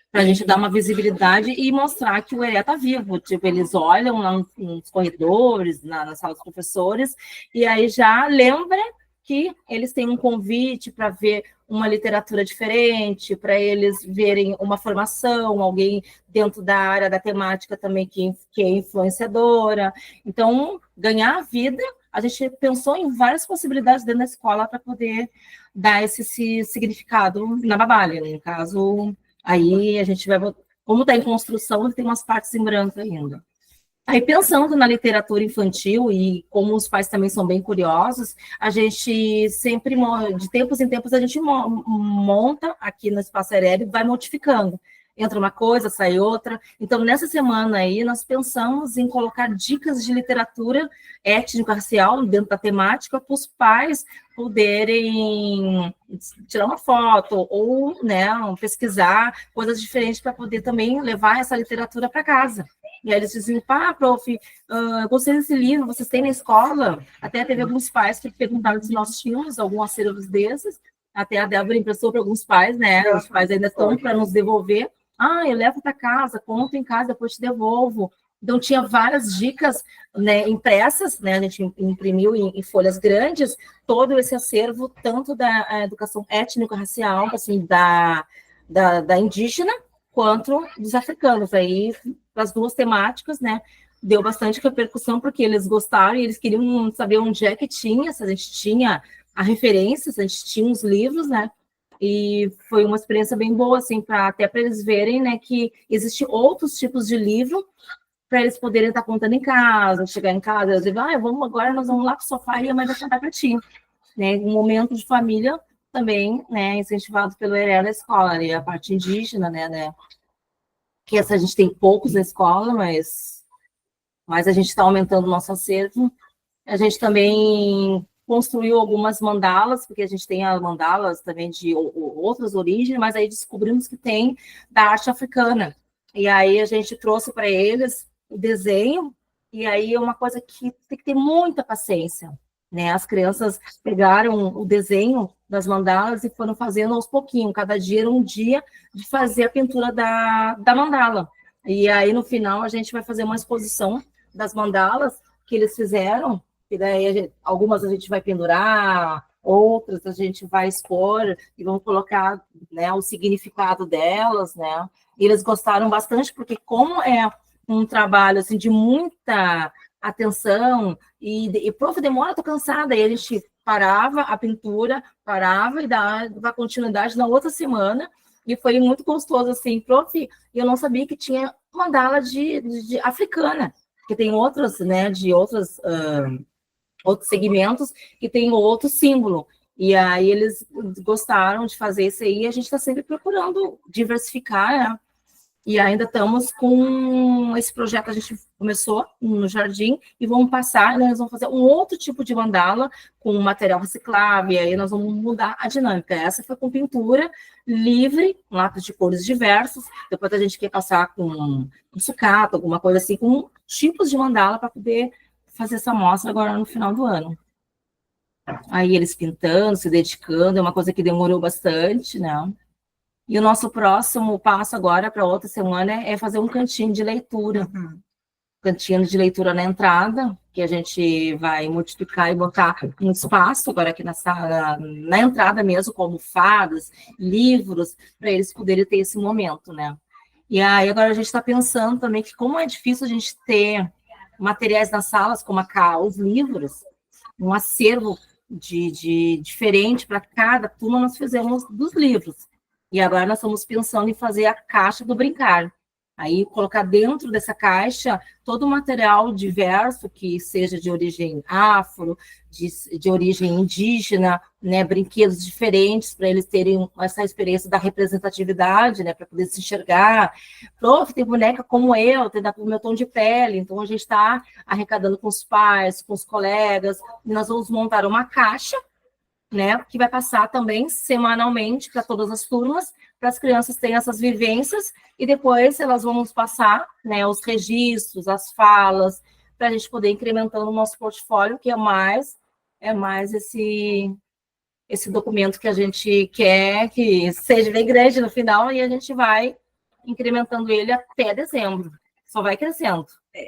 Para a gente dar uma visibilidade e mostrar que o ERE está vivo. Tipo, eles olham lá nos corredores, na sala dos professores, e aí já lembra que eles têm um convite para ver uma literatura diferente, para eles verem uma formação, alguém dentro da área da temática também que é influenciadora. Então, ganhar a vida, a gente pensou em várias possibilidades dentro da escola para poder dar esse significado na Babale, né? No caso, aí a gente vai... Como está em construção, tem umas partes em branco ainda. Aí, pensando na literatura infantil, e como os pais também são bem curiosos, a gente sempre, de tempos em tempos, a gente monta aqui no Espaço Aéreo e vai modificando. Entra uma coisa, sai outra. Então, nessa semana aí, nós pensamos em colocar dicas de literatura étnico-racial dentro da temática para os pais poderem tirar uma foto ou, né, pesquisar coisas diferentes para poder também levar essa literatura para casa. E aí eles diziam, prof, eu gostei desse livro, vocês têm na escola? Até teve alguns pais que perguntaram se nós tínhamos algum acervo desses, até a Débora emprestou para alguns pais, né? Os pais ainda estão para nos devolver. Eu levo para casa, conto em casa, depois te devolvo. Então, tinha várias dicas, né, impressas, né? A gente imprimiu em folhas grandes todo esse acervo, tanto da educação étnico-racial, assim, da indígena, quanto dos africanos. Aí, as duas temáticas, né? Deu bastante repercussão, porque eles gostaram e eles queriam saber onde é que tinha, se a gente tinha a referência, se a gente tinha os livros, né? E foi uma experiência bem boa, assim, até para eles verem, né, que existem outros tipos de livro para eles poderem estar contando em casa, chegar em casa, eles dizem, agora nós vamos lá para o sofá e a mãe vai contar para ti. Né? Um momento de família também, né, incentivado pelo ERE da escola, né, a parte indígena, né, que essa a gente tem poucos na escola, mas a gente está aumentando o nosso acervo. A gente também construiu algumas mandalas, porque a gente tem as mandalas também de outras origens, mas aí descobrimos que tem da arte africana. E aí a gente trouxe para eles o desenho, e aí é uma coisa que tem que ter muita paciência, né? As crianças pegaram o desenho das mandalas e foram fazendo aos pouquinhos, cada dia era um dia de fazer a pintura da mandala. E aí, no final, a gente vai fazer uma exposição das mandalas que eles fizeram, e daí algumas a gente vai pendurar, outras a gente vai expor e vamos colocar, né, o significado delas, né? E eles gostaram bastante, porque como é um trabalho assim, de muita atenção, e prof, demora, tô cansada, e a gente parava a pintura, parava e dava continuidade na outra semana, e foi muito gostoso, assim, prof, eu não sabia que tinha mandala de africana, que tem outros, né, de outros segmentos que tem outro símbolo, e aí eles gostaram de fazer isso aí, e a gente está sempre procurando diversificar, né? E ainda estamos com esse projeto, a gente começou no jardim e vamos passar, nós vamos fazer um outro tipo de mandala com material reciclável, e aí nós vamos mudar a dinâmica. Essa foi com pintura livre, lápis de cores diversos, depois a gente quer passar com um sucata, alguma coisa assim, com tipos de mandala para poder fazer essa mostra agora no final do ano. Aí eles pintando, se dedicando, é uma coisa que demorou bastante, né? E o nosso próximo passo agora, para outra semana, é fazer um cantinho de leitura. Cantinho de leitura na entrada, que a gente vai multiplicar e botar um espaço agora aqui na entrada mesmo, com almofadas, livros, para eles poderem ter esse momento, né? E aí agora a gente está pensando também que como é difícil a gente ter materiais nas salas, como os livros, um acervo diferente para cada turma, nós fizemos dos livros. E agora nós estamos pensando em fazer a caixa do brincar. Aí colocar dentro dessa caixa todo o material diverso que seja de origem afro, de origem indígena, né, brinquedos diferentes para eles terem essa experiência da representatividade, né, para poder se enxergar. Prof, tem boneca como eu, tem o meu tom de pele, então a gente está arrecadando com os pais, com os colegas, e nós vamos montar uma caixa, né, que vai passar também semanalmente para todas as turmas, para as crianças terem essas vivências, e depois elas vão nos passar, né, os registros, as falas, para a gente poder ir incrementando o nosso portfólio, que é mais esse documento que a gente quer que seja bem grande no final, e a gente vai incrementando ele até dezembro. Só vai crescendo.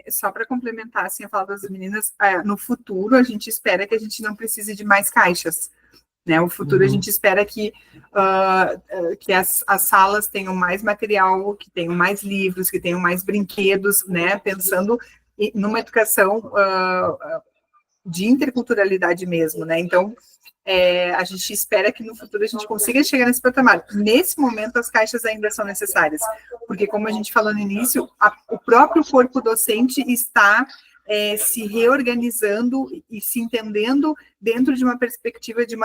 Só para complementar, assim, a fala das meninas, no futuro a gente espera que a gente não precise de mais caixas. Né, o futuro a gente espera que as salas tenham mais material, que tenham mais livros, que tenham mais brinquedos, né, pensando numa educação de interculturalidade mesmo, né, então a gente espera que no futuro a gente consiga chegar nesse patamar. Nesse momento as caixas ainda são necessárias, porque como a gente falou no início, o próprio corpo docente está se reorganizando e se entendendo dentro de uma perspectiva de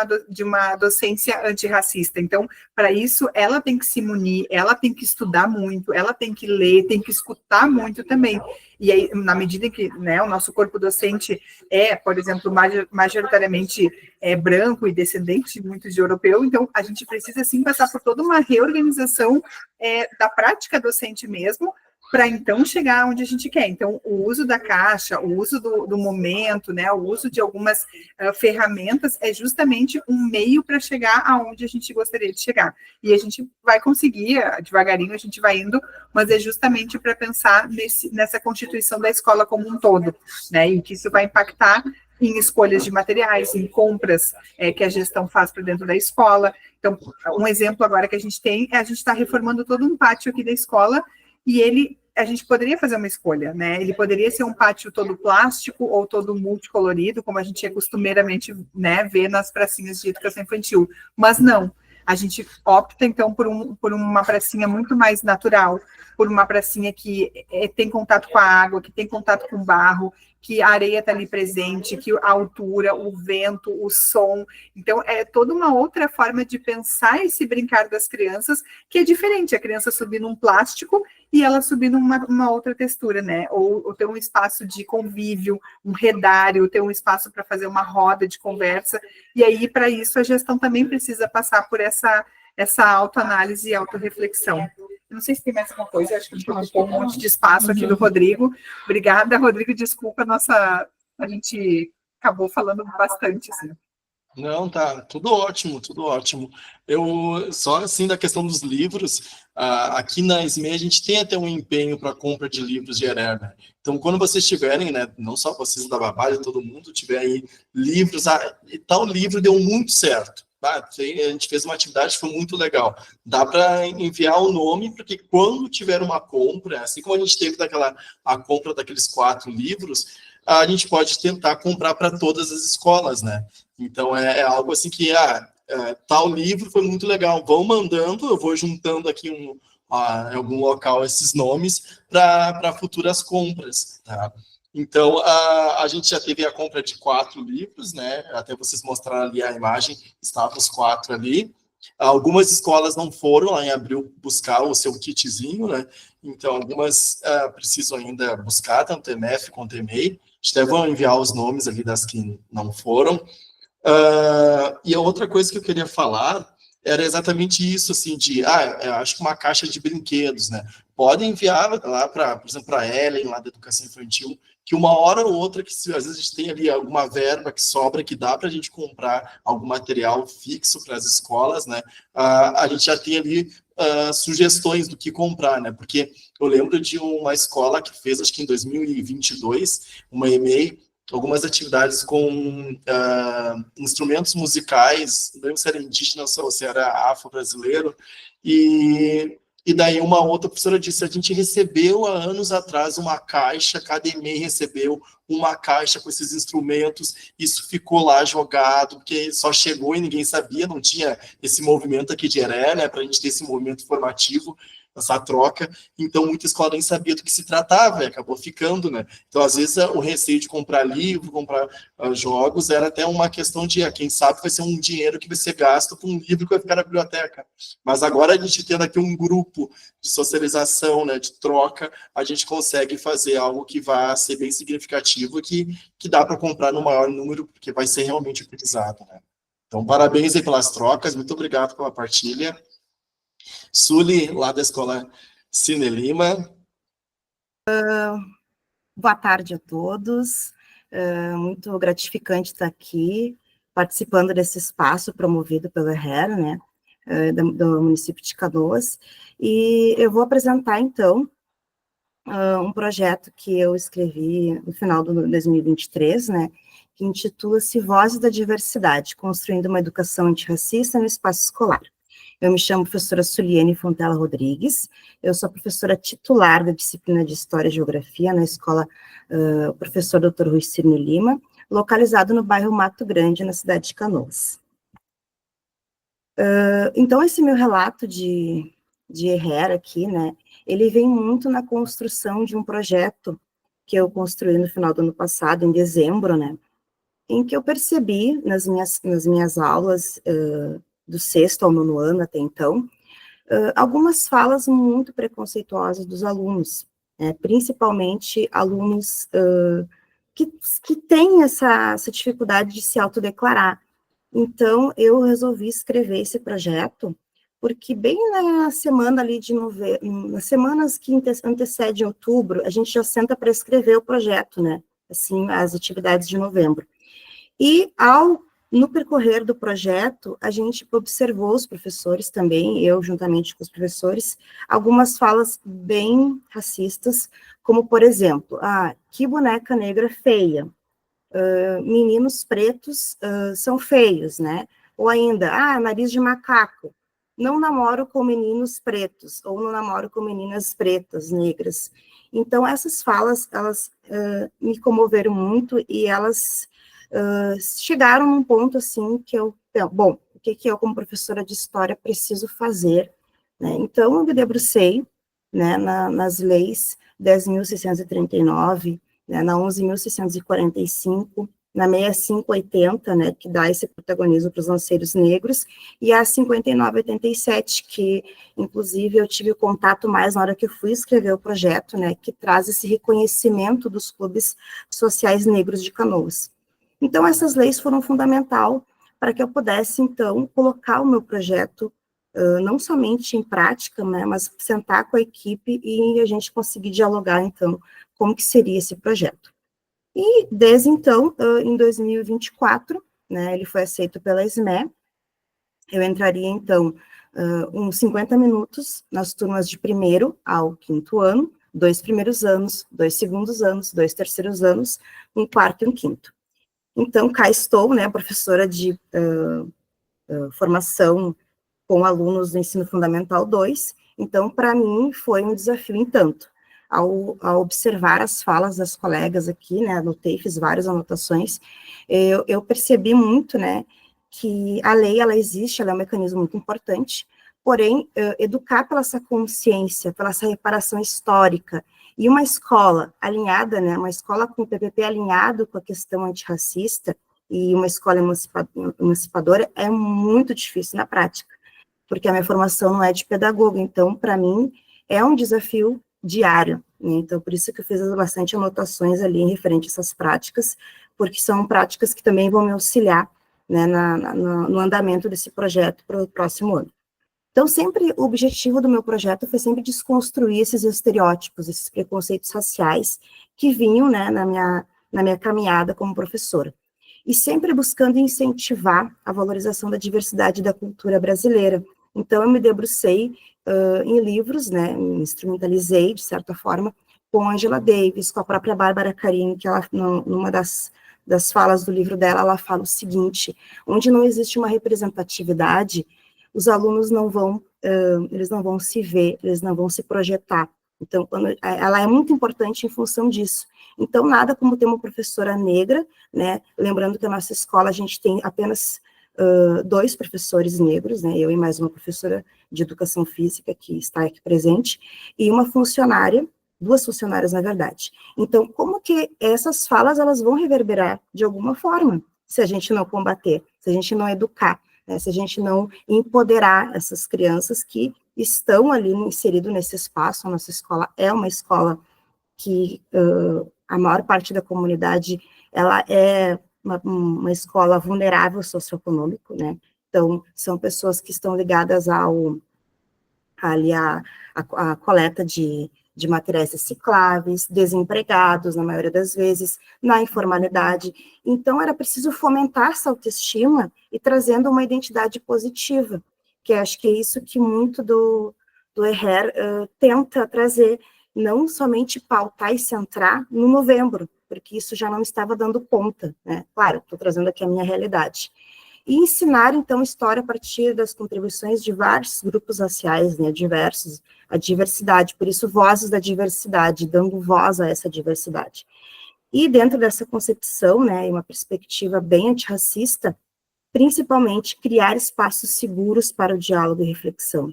uma docência antirracista. Então, para isso, ela tem que se munir, ela tem que estudar muito, ela tem que ler, tem que escutar muito também. E aí, na medida que, né, o nosso corpo docente por exemplo, majoritariamente branco e descendente muito de europeu, então a gente precisa, sim, passar por toda uma reorganização da prática docente mesmo, para então chegar onde a gente quer. Então, o uso da caixa, o uso do momento, né, o uso de algumas ferramentas é justamente um meio para chegar aonde a gente gostaria de chegar. E a gente vai conseguir, devagarinho a gente vai indo, mas é justamente para pensar nessa constituição da escola como um todo, né, e que isso vai impactar em escolhas de materiais, em compras que a gestão faz para dentro da escola. Então, um exemplo agora que a gente tem a gente está reformando todo um pátio aqui da escola, e a gente poderia fazer uma escolha, né? Ele poderia ser um pátio todo plástico ou todo multicolorido, como a gente costumeiramente, né, ver nas pracinhas de educação infantil. Mas não, a gente opta, então, por uma pracinha muito mais natural, por uma pracinha que tem contato com a água, que tem contato com o barro, que a areia está ali presente, que a altura, o vento, o som. Então, é toda uma outra forma de pensar esse brincar das crianças, que é diferente, a criança subir num plástico e ela subir numa outra textura, né? Ou ter um espaço de convívio, um redário, ter um espaço para fazer uma roda de conversa. E aí, para isso, a gestão também precisa passar por essa autoanálise e autorreflexão. Não sei se tem mais alguma coisa, acho que a gente ocupou um monte de espaço aqui do Rodrigo. Obrigada, Rodrigo, desculpa, a gente acabou falando bastante, assim. Não, tá, tudo ótimo, tudo ótimo. Eu, só assim, da questão dos livros, aqui na SME a gente tem até um empenho para compra de livros de ERER, né? Então, quando vocês tiverem, né, não só vocês da Babalha, todo mundo tiver aí livros, e tal livro deu muito certo. A gente fez uma atividade que foi muito legal. Dá para enviar o nome, porque quando tiver uma compra, assim como a gente teve a compra daqueles 4 livros, a gente pode tentar comprar para todas as escolas, né? Então, é algo assim que, tal livro foi muito legal, vão mandando, eu vou juntando aqui em algum local esses nomes para futuras compras, tá? Então, a gente já teve a compra de 4 livros, né? Até vocês mostraram ali a imagem, estavam os 4 ali. Algumas escolas não foram lá em abril buscar o seu kitzinho, né? Então, algumas precisam ainda buscar, tanto EMF quanto EMEI. Até vão enviar os nomes ali das que não foram. E a outra coisa que eu queria falar era exatamente isso, assim, eu acho que uma caixa de brinquedos, né? Podem enviar lá, por exemplo, para a Ellen, lá da Educação Infantil, que uma hora ou outra, que às vezes a gente tem ali alguma verba que sobra, que dá para a gente comprar algum material fixo para as escolas, né? A gente já tem ali sugestões do que comprar, né? Porque eu lembro de uma escola que fez, acho que em 2022, uma EMEI, algumas atividades com instrumentos musicais, não lembro se era indígena ou se era afro-brasileiro, e daí uma outra professora disse, a gente recebeu há anos atrás uma caixa, cada EMEI recebeu uma caixa com esses instrumentos, isso ficou lá jogado, porque só chegou e ninguém sabia, não tinha esse movimento aqui de ERE, né, para a gente ter esse movimento formativo, essa troca, então muita escola nem sabia do que se tratava, e acabou ficando, né? Então, às vezes, o receio de comprar livro, comprar jogos, era até uma questão de, quem sabe, vai ser um dinheiro que vai ser gasto com um livro que vai ficar na biblioteca. Mas agora, a gente tendo aqui um grupo de socialização, né, de troca, a gente consegue fazer algo que vai ser bem significativo, que dá para comprar no maior número, porque vai ser realmente utilizado, né? Então, parabéns aí pelas trocas, muito obrigado pela partilha. Suli, lá da Escola Cine Lima. Boa tarde a todos. Muito gratificante estar aqui, participando desse espaço promovido pelo ERER, né, do município de Canoas. E eu vou apresentar, então, um projeto que eu escrevi no final de 2023, né, que intitula-se Vozes da Diversidade, construindo uma educação antirracista no espaço escolar. Eu me chamo professora Suliene Fontela Rodrigues, eu sou professora titular da disciplina de História e Geografia na escola professor Dr. Rui Cirne Lima, localizado no bairro Mato Grande, na cidade de Canoas. Então, esse meu relato de ERER aqui, né, ele vem muito na construção de um projeto que eu construí no final do ano passado, em dezembro, né, em que eu percebi nas minhas aulas do 6º ao 9º ano até então, algumas falas muito preconceituosas dos alunos, principalmente alunos que têm essa dificuldade de se autodeclarar. Então, eu resolvi escrever esse projeto, porque bem na semana ali de novembro, nas semanas que antecedem outubro, a gente já senta para escrever o projeto, né, assim, as atividades de novembro. E no percorrer do projeto, a gente observou os professores também, eu juntamente com os professores, algumas falas bem racistas, como, por exemplo, que boneca negra feia, meninos pretos são feios, né? Ou ainda, nariz de macaco, não namoro com meninos pretos, ou não namoro com meninas pretas, negras. Então, essas falas, elas me comoveram muito e elas chegaram num ponto, assim, que bom, o que eu, como professora de história, preciso fazer, né? Então, eu me debrucei, né, nas leis 10.639, né, na 11.645, na 6580, né, que dá esse protagonismo para os lanceiros negros, e a 5987, que, inclusive, eu tive contato mais na hora que eu fui escrever o projeto, né, que traz esse reconhecimento dos clubes sociais negros de Canoas. Então, essas leis foram fundamental para que eu pudesse, então, colocar o meu projeto não somente em prática, né, mas sentar com a equipe e a gente conseguir dialogar, então, como que seria esse projeto. E, desde então, em 2024, né, ele foi aceito pela SME, eu entraria, então, uns 50 minutos nas turmas de 1º ao 5º ano, 2 primeiros anos, 2 segundos anos, 2 terceiros anos, um 4º e um 5º. Então, cá estou, né, professora de formação com alunos do ensino fundamental 2, então, para mim, foi um desafio em tanto. ao observar as falas das colegas aqui, né, anotei, fiz várias anotações, eu percebi muito, né, que a lei, ela existe, ela é um mecanismo muito importante, porém, educar pela essa consciência, pela essa reparação histórica, e uma escola alinhada, né, uma escola com o PPP alinhado com a questão antirracista, e uma escola emancipadora, é muito difícil na prática, porque a minha formação não é de pedagoga, então, para mim, é um desafio diário, né? Então, por isso que eu fiz bastante anotações ali em referente a essas práticas, porque são práticas que também vão me auxiliar, né, no andamento desse projeto para o próximo ano. Então, sempre, o objetivo do meu projeto foi sempre desconstruir esses estereótipos, esses preconceitos raciais que vinham, né, na minha caminhada como professora. E sempre buscando incentivar a valorização da diversidade da cultura brasileira. Então, eu me debrucei em livros, né, me instrumentalizei, de certa forma, com Angela Davis, com a própria Bárbara Carini, que ela, numa das falas do livro dela, ela fala o seguinte: onde não existe uma representatividade, os alunos não vão, eles não vão se ver, eles não vão se projetar. Então, ela é muito importante em função disso. Então, nada como ter uma professora negra, né, lembrando que a nossa escola, a gente tem apenas 2 professores negros, né, eu e mais uma professora de educação física que está aqui presente, e uma funcionária, 2 funcionárias, na verdade. Então, como que essas falas, elas vão reverberar de alguma forma, se a gente não combater, se a gente não educar, né, se a gente não empoderar essas crianças que estão ali inseridas nesse espaço. A nossa escola é uma escola que a maior parte da comunidade, ela é uma escola vulnerável socioeconômico, né? Então, são pessoas que estão ligadas à coleta de materiais recicláveis, desempregados, na maioria das vezes, na informalidade. Então, era preciso fomentar essa autoestima e trazendo uma identidade positiva, que acho que é isso que muito do EHER tenta trazer, não somente pautar e centrar no novembro, porque isso já não estava dando conta, né? Claro, estou trazendo aqui a minha realidade. E ensinar, então, história a partir das contribuições de vários grupos raciais, né, diversos, a diversidade, por isso, vozes da diversidade, dando voz a essa diversidade. E dentro dessa concepção, né, uma perspectiva bem antirracista, principalmente criar espaços seguros para o diálogo e reflexão.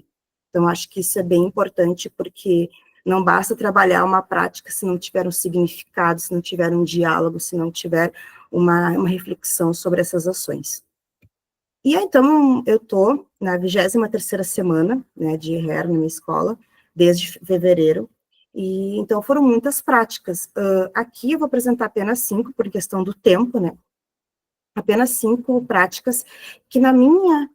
Então, acho que isso é bem importante, porque não basta trabalhar uma prática se não tiver um significado, se não tiver um diálogo, se não tiver uma reflexão sobre essas ações. E então, eu estou na 23ª semana, né, de EHER na minha escola, desde fevereiro, e então foram muitas práticas. Aqui eu vou apresentar apenas 5, por questão do tempo, né, apenas 5 práticas que na minha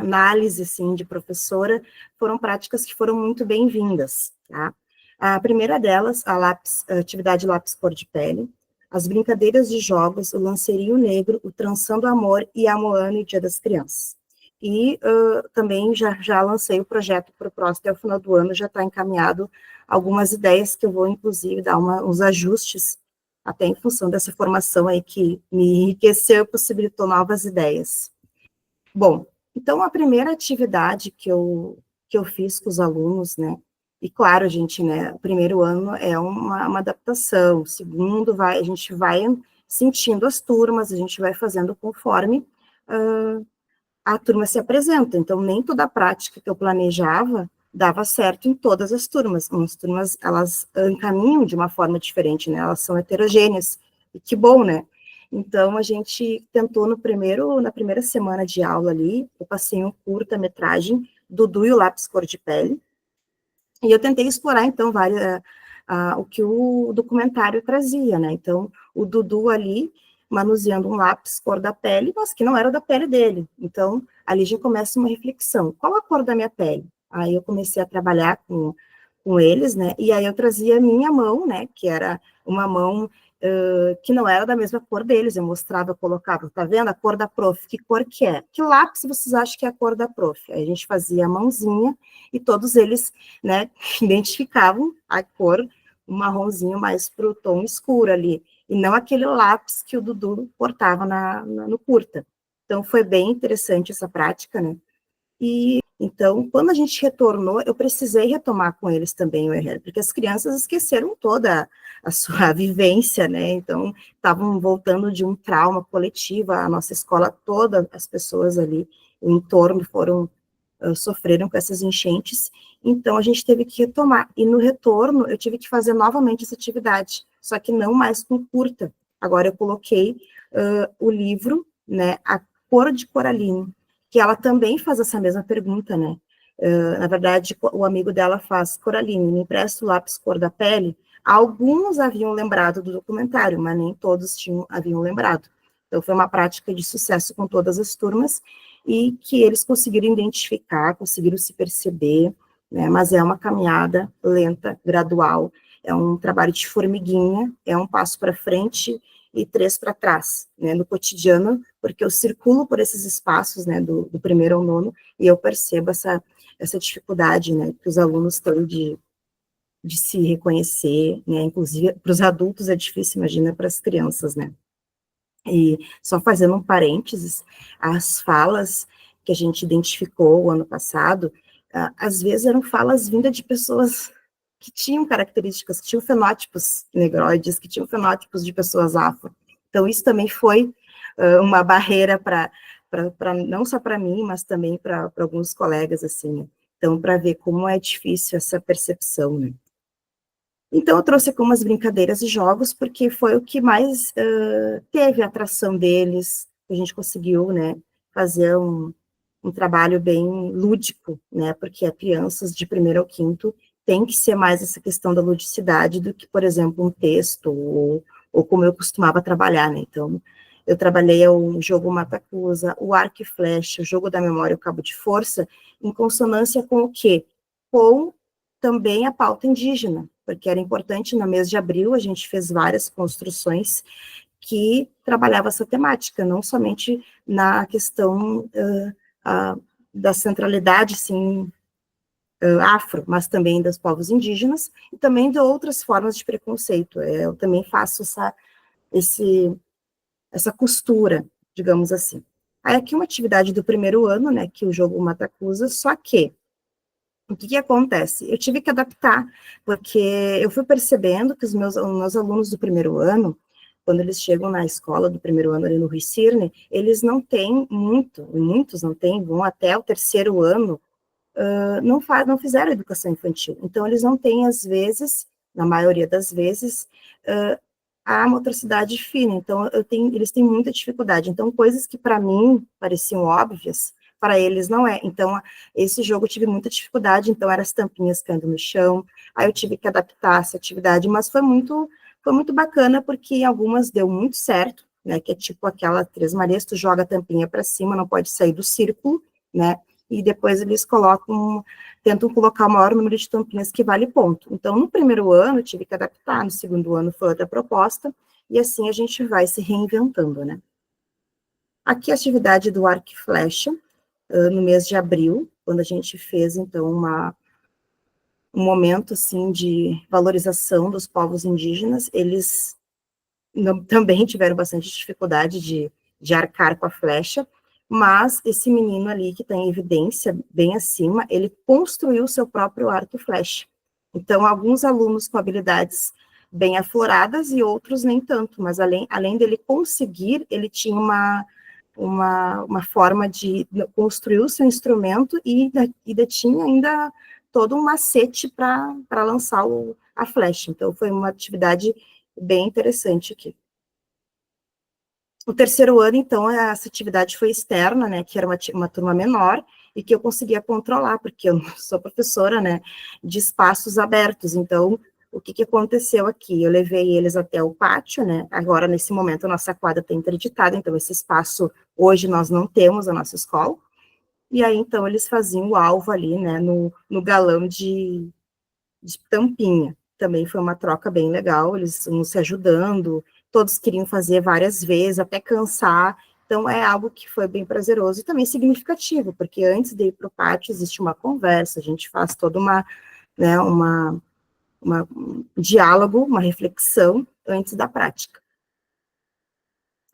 análise, assim, de professora, foram práticas que foram muito bem-vindas, tá? A primeira delas, a atividade lápis cor de pele, as brincadeiras de jogos, o lancerinho negro, o trançando amor e a Moana e o Dia das Crianças. E também já lancei o projeto para o próximo, até o final do ano, já está encaminhado algumas ideias que eu vou, inclusive, dar uns ajustes, até em função dessa formação aí que me enriqueceu e possibilitou novas ideias. Bom, então a primeira atividade que eu fiz com os alunos, né, e claro, gente, né, o primeiro ano é uma adaptação, o segundo a gente vai sentindo as turmas, a gente vai fazendo conforme a turma se apresenta, então nem toda a prática que eu planejava dava certo em todas as turmas. Umas turmas, elas encaminham de uma forma diferente, né, elas são heterogêneas, e que bom, né? Então, a gente tentou na primeira semana de aula ali, eu passei um curta-metragem, Dudu e o Lápis Cor de Pele, e eu tentei explorar, então, o que o documentário trazia, né? Então, o Dudu ali, manuseando um lápis cor da pele, mas que não era da pele dele. Então, ali já começa uma reflexão. Qual a cor da minha pele? Aí eu comecei a trabalhar com eles, né? E aí eu trazia a minha mão, né? Que era uma mão que não era da mesma cor deles. Eu mostrava, eu colocava, tá vendo? A cor da prof, que cor que é? Que lápis vocês acham que é a cor da prof? Aí a gente fazia a mãozinha e todos eles, né, identificavam a cor, um marronzinho mais para o tom escuro ali, e não aquele lápis que o Dudu portava no curta. Então, foi bem interessante essa prática, né? E Então, quando a gente retornou, eu precisei retomar com eles também o ERR, porque as crianças esqueceram toda a sua vivência, né? Então, estavam voltando de um trauma coletivo, a nossa escola toda, as pessoas ali, o entorno sofreram com essas enchentes, então a gente teve que retomar, e no retorno eu tive que fazer novamente essa atividade, só que não mais com curta, agora eu coloquei o livro, né, A Cor de Coraline, que ela também faz essa mesma pergunta, né, na verdade o amigo dela faz: Coraline, me empresta o lápis cor da pele? Alguns haviam lembrado do documentário, mas nem todos haviam lembrado, então foi uma prática de sucesso com todas as turmas, e que eles conseguiram identificar, conseguiram se perceber, né, mas é uma caminhada lenta, gradual, é um trabalho de formiguinha, é um passo para frente e 3 para trás, né, no cotidiano, porque eu circulo por esses espaços, né, do primeiro ao nono, e eu percebo essa dificuldade, né, que os alunos têm de se reconhecer, né, inclusive para os adultos é difícil, imagina para as crianças, né. E só fazendo um parênteses, as falas que a gente identificou o ano passado, às vezes eram falas vindas de pessoas que tinham características, que tinham fenótipos negroides, que tinham fenótipos de pessoas afro. Então, isso também foi uma barreira para não só para mim, mas também para alguns colegas, assim, né? Então, para ver como é difícil essa percepção, né? Então, eu trouxe algumas brincadeiras e jogos, porque foi o que mais teve a atração deles, a gente conseguiu, né, fazer um trabalho bem lúdico, né, porque as crianças de primeiro ao quinto tem que ser mais essa questão da ludicidade do que, por exemplo, um texto, ou como eu costumava trabalhar, né, então, eu trabalhei o jogo Matacusa, o arco e flecha, o jogo da memória, o cabo de força, em consonância com o quê? Com também a pauta indígena, porque era importante, no mês de abril, a gente fez várias construções que trabalhavam essa temática, não somente na questão da centralidade, sim, afro, mas também dos povos indígenas, e também de outras formas de preconceito. Eu também faço essa costura, digamos assim. Aí aqui uma atividade do primeiro ano, né, que é o jogo Matacusa, só que o que acontece? Eu tive que adaptar, porque eu fui percebendo que os meus alunos do primeiro ano, quando eles chegam na escola do primeiro ano ali no Rui Cirne, eles não têm muitos não têm, vão até o terceiro ano, não fizeram educação infantil. Então, eles não têm, às vezes, na maioria das vezes, a motricidade fina. Então, eles têm muita dificuldade. Então, coisas que para mim pareciam óbvias, para eles não é. Então, esse jogo eu tive muita dificuldade, então eram as tampinhas caindo no chão, aí eu tive que adaptar essa atividade, mas foi muito bacana, porque em algumas deu muito certo, né, que é tipo aquela Três Marias, tu joga a tampinha para cima, não pode sair do círculo, né, e depois eles tentam colocar o maior número de tampinhas que vale ponto. Então, no primeiro ano, eu tive que adaptar, no segundo ano foi outra proposta, e assim a gente vai se reinventando, né. Aqui a atividade do arco e flecha, no mês de abril, quando a gente fez, então, um momento, assim, de valorização dos povos indígenas, eles também tiveram bastante dificuldade de arcar com a flecha, mas esse menino ali, que está em evidência, bem acima, ele construiu o seu próprio arco e flecha. Então, alguns alunos com habilidades bem afloradas e outros nem tanto, mas além dele conseguir, ele tinha uma forma de construir o seu instrumento e tinha ainda todo um macete para lançar a flecha. Então, foi uma atividade bem interessante aqui. O terceiro ano, então, essa atividade foi externa, né, que era uma turma menor, e que eu conseguia controlar, porque eu sou professora, né, de espaços abertos. Então, o que aconteceu aqui? Eu levei eles até o pátio, né, agora, nesse momento, a nossa quadra está interditada, então, esse espaço, hoje, nós não temos a nossa escola, e aí, então, eles faziam o alvo ali, né, no galão de tampinha. Também foi uma troca bem legal, eles iam se ajudando, todos queriam fazer várias vezes, até cansar, então é algo que foi bem prazeroso e também significativo, porque antes de ir para o pátio existe uma conversa, a gente faz toda um diálogo, uma reflexão antes da prática.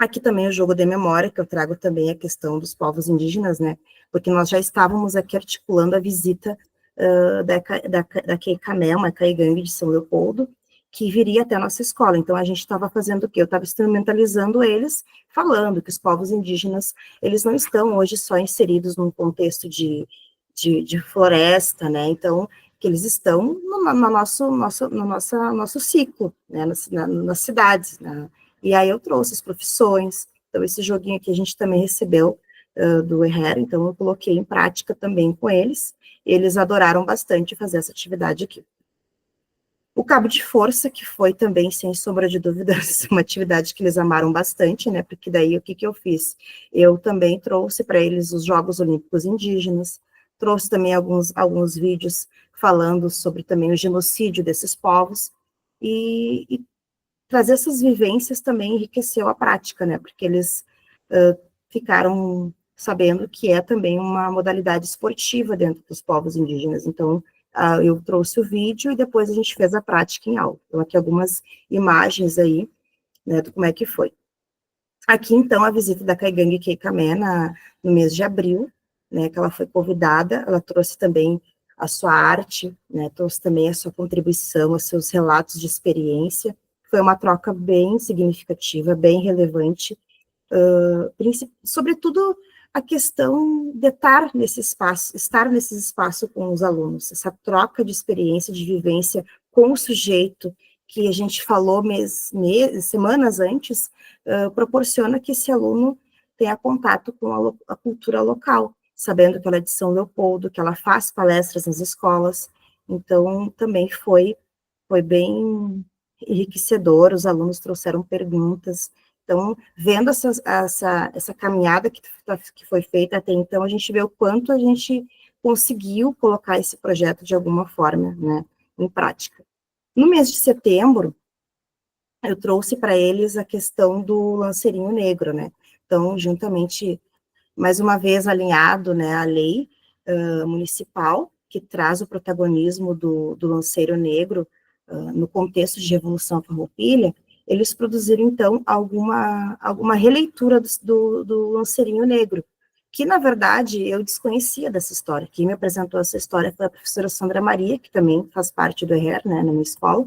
Aqui também o jogo de memória, que eu trago também a questão dos povos indígenas, né, porque nós já estávamos aqui articulando a visita da Keikamé, uma caigangue de São Leopoldo, que viria até a nossa escola. Então, a gente estava fazendo o quê? Eu estava instrumentalizando eles, falando que os povos indígenas, eles não estão hoje só inseridos num contexto de floresta, né, então, que eles estão no nosso ciclo, né, nas cidades, né, e aí eu trouxe as profissões, então esse joguinho aqui a gente também recebeu do Herrera, então eu coloquei em prática também com eles adoraram bastante fazer essa atividade aqui. O cabo de força, que foi também, sem sombra de dúvidas, uma atividade que eles amaram bastante, né, porque daí o que eu fiz? Eu também trouxe para eles os Jogos Olímpicos Indígenas, trouxe também alguns vídeos falando sobre também o genocídio desses povos, e trazer essas vivências também enriqueceu a prática, né, porque eles ficaram sabendo que é também uma modalidade esportiva dentro dos povos indígenas, então eu trouxe o vídeo e depois a gente fez a prática em aula. Então, aqui algumas imagens aí, né, do como é que foi. Aqui, então, a visita da Kaigangue Keikamé no mês de abril, né, que ela foi convidada, ela trouxe também a sua arte, né, trouxe também a sua contribuição, os seus relatos de experiência. Foi uma troca bem significativa, bem relevante, sobretudo a questão de estar nesse espaço com os alunos, essa troca de experiência, de vivência com o sujeito, que a gente falou semanas antes, proporciona que esse aluno tenha contato com a cultura local, sabendo que ela é de São Leopoldo, que ela faz palestras nas escolas, então também foi bem enriquecedor, os alunos trouxeram perguntas. Então, vendo essa caminhada que foi feita até então, a gente vê o quanto a gente conseguiu colocar esse projeto de alguma forma, né, em prática. No mês de setembro, eu trouxe para eles a questão do lanceirinho negro, né, então, juntamente, mais uma vez alinhado, né, à lei municipal, que traz o protagonismo do lanceiro negro no contexto de Revolução Farroupilha, eles produziram, então, alguma releitura do lanceirinho negro, que, na verdade, eu desconhecia dessa história. Quem me apresentou essa história foi a professora Sandra Maria, que também faz parte do EHER, né, na minha escola,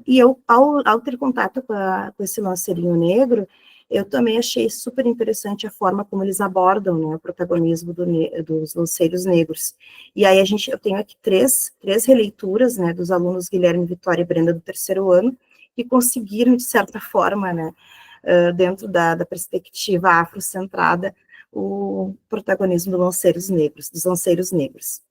e eu, ao ter contato com esse lanceirinho negro, eu também achei super interessante a forma como eles abordam, né, o protagonismo dos lanceiros negros. E aí eu tenho aqui três releituras, né, dos alunos Guilherme, Vitória e Brenda do 3º ano, que conseguiram, de certa forma, né, dentro da perspectiva afrocentrada, o protagonismo dos lanceiros negros.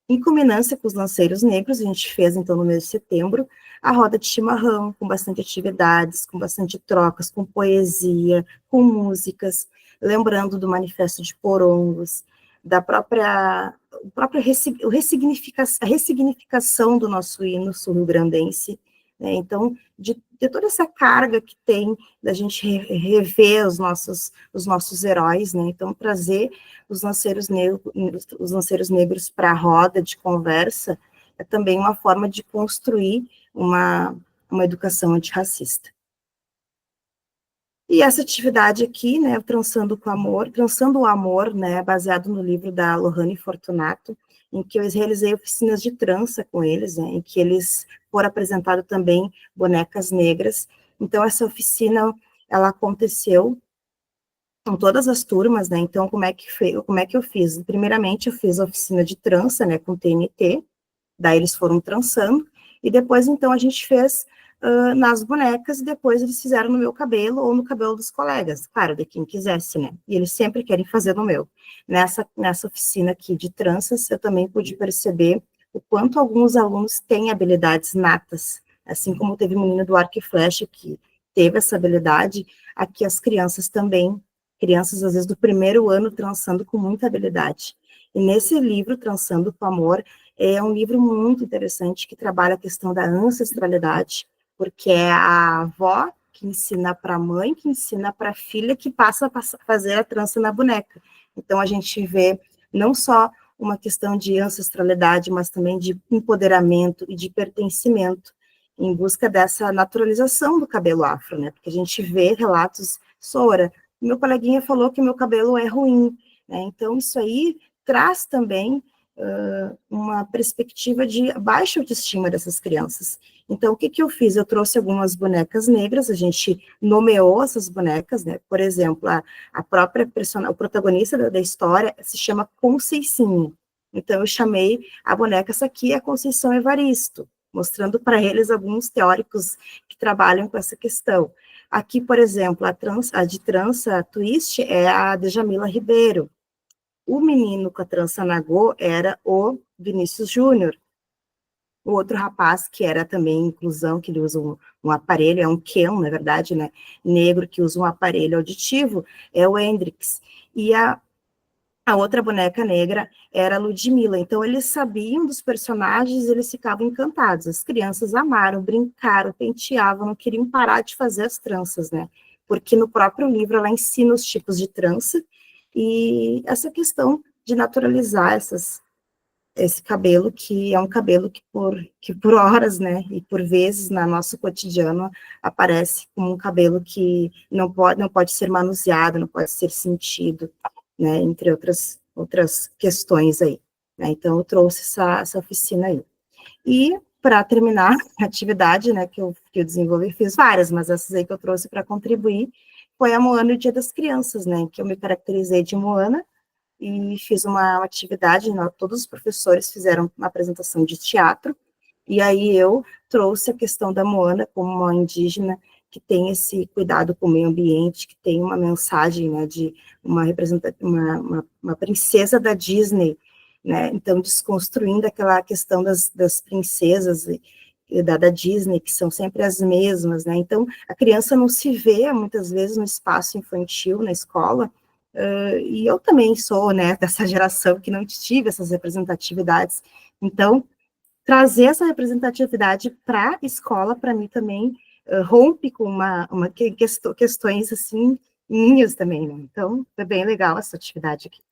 Em culminância com os lanceiros negros, a gente fez, então, no mês de setembro, a roda de chimarrão, com bastante atividades, com bastante trocas, com poesia, com músicas, lembrando do Manifesto de Porongos, a ressignificação do nosso hino sul-rio-grandense, né? Então, de toda essa carga que tem da gente rever os nossos heróis, né? Então, trazer os lanceiros negros para a roda de conversa é também uma forma de construir uma educação antirracista. E essa atividade aqui, né, Trançando o Amor, né, baseado no livro da Lohane Fortunato, em que eu realizei oficinas de trança com eles, né, em que eles foram apresentados também bonecas negras. Então, essa oficina, ela aconteceu com todas as turmas, né, então, como é que eu fiz? Primeiramente, eu fiz a oficina de trança, né, com TNT, daí eles foram trançando, e depois, então, a gente fez nas bonecas, e depois eles fizeram no meu cabelo, ou no cabelo dos colegas, claro, de quem quisesse, né, e eles sempre querem fazer no meu. Nessa oficina aqui de tranças, eu também pude perceber o quanto alguns alunos têm habilidades natas, assim como teve um menino do arco e flecha que teve essa habilidade, aqui as crianças também, crianças às vezes do 1º ano trançando com muita habilidade. E nesse livro, Trançando com Amor, é um livro muito interessante que trabalha a questão da ancestralidade, porque é a avó que ensina para a mãe, que ensina para a filha, que passa a fazer a trança na boneca. Então, a gente vê não só uma questão de ancestralidade, mas também de empoderamento e de pertencimento. em busca dessa naturalização do cabelo afro, né? Porque a gente vê relatos, Sora, meu coleguinha falou que meu cabelo é ruim, né? Então, isso aí traz também uma perspectiva de baixa autoestima dessas crianças. Então, o que que eu fiz? Eu trouxe algumas bonecas negras, a gente nomeou essas bonecas, né? Por exemplo, a própria o protagonista da história se chama Conceicinha. Então, eu chamei a boneca, essa aqui é a Conceição Evaristo, mostrando para eles alguns teóricos que trabalham com essa questão. Aqui, por exemplo, a de trança twist é a Djamila Ribeiro. O menino com a trança nagô era o Vinícius Júnior. O outro rapaz, que era também inclusão, que ele usa um aparelho, é um Ken, na verdade, né, negro, que usa um aparelho auditivo, é o Hendrix. E a outra boneca negra era a Ludmilla. Então, eles sabiam dos personagens, eles ficavam encantados. As crianças amaram, brincaram, penteavam, não queriam parar de fazer as tranças, né? Porque no próprio livro ela ensina os tipos de trança e essa questão de naturalizar esse cabelo, que é um cabelo que por horas, né, e por vezes no nosso cotidiano aparece como um cabelo que não pode ser manuseado, não pode ser sentido, né, entre outras questões aí, né, então eu trouxe essa oficina aí. E, para terminar a atividade, né, que eu desenvolvi, fiz várias, mas essas aí que eu trouxe para contribuir, foi a Moana e o Dia das Crianças, né, que eu me caracterizei de Moana, e fiz uma atividade, né, todos os professores fizeram uma apresentação de teatro, e aí eu trouxe a questão da Moana como uma indígena que tem esse cuidado com o meio ambiente, que tem uma mensagem, né, de uma princesa da Disney, né, então desconstruindo aquela questão das princesas da Disney, que são sempre as mesmas, né, então a criança não se vê, muitas vezes, no espaço infantil, na escola, e eu também sou, né, dessa geração que não tive essas representatividades, então trazer essa representatividade para a escola, para mim também, rompe com questões, assim, minhas também, né? Então, é bem legal essa atividade aqui.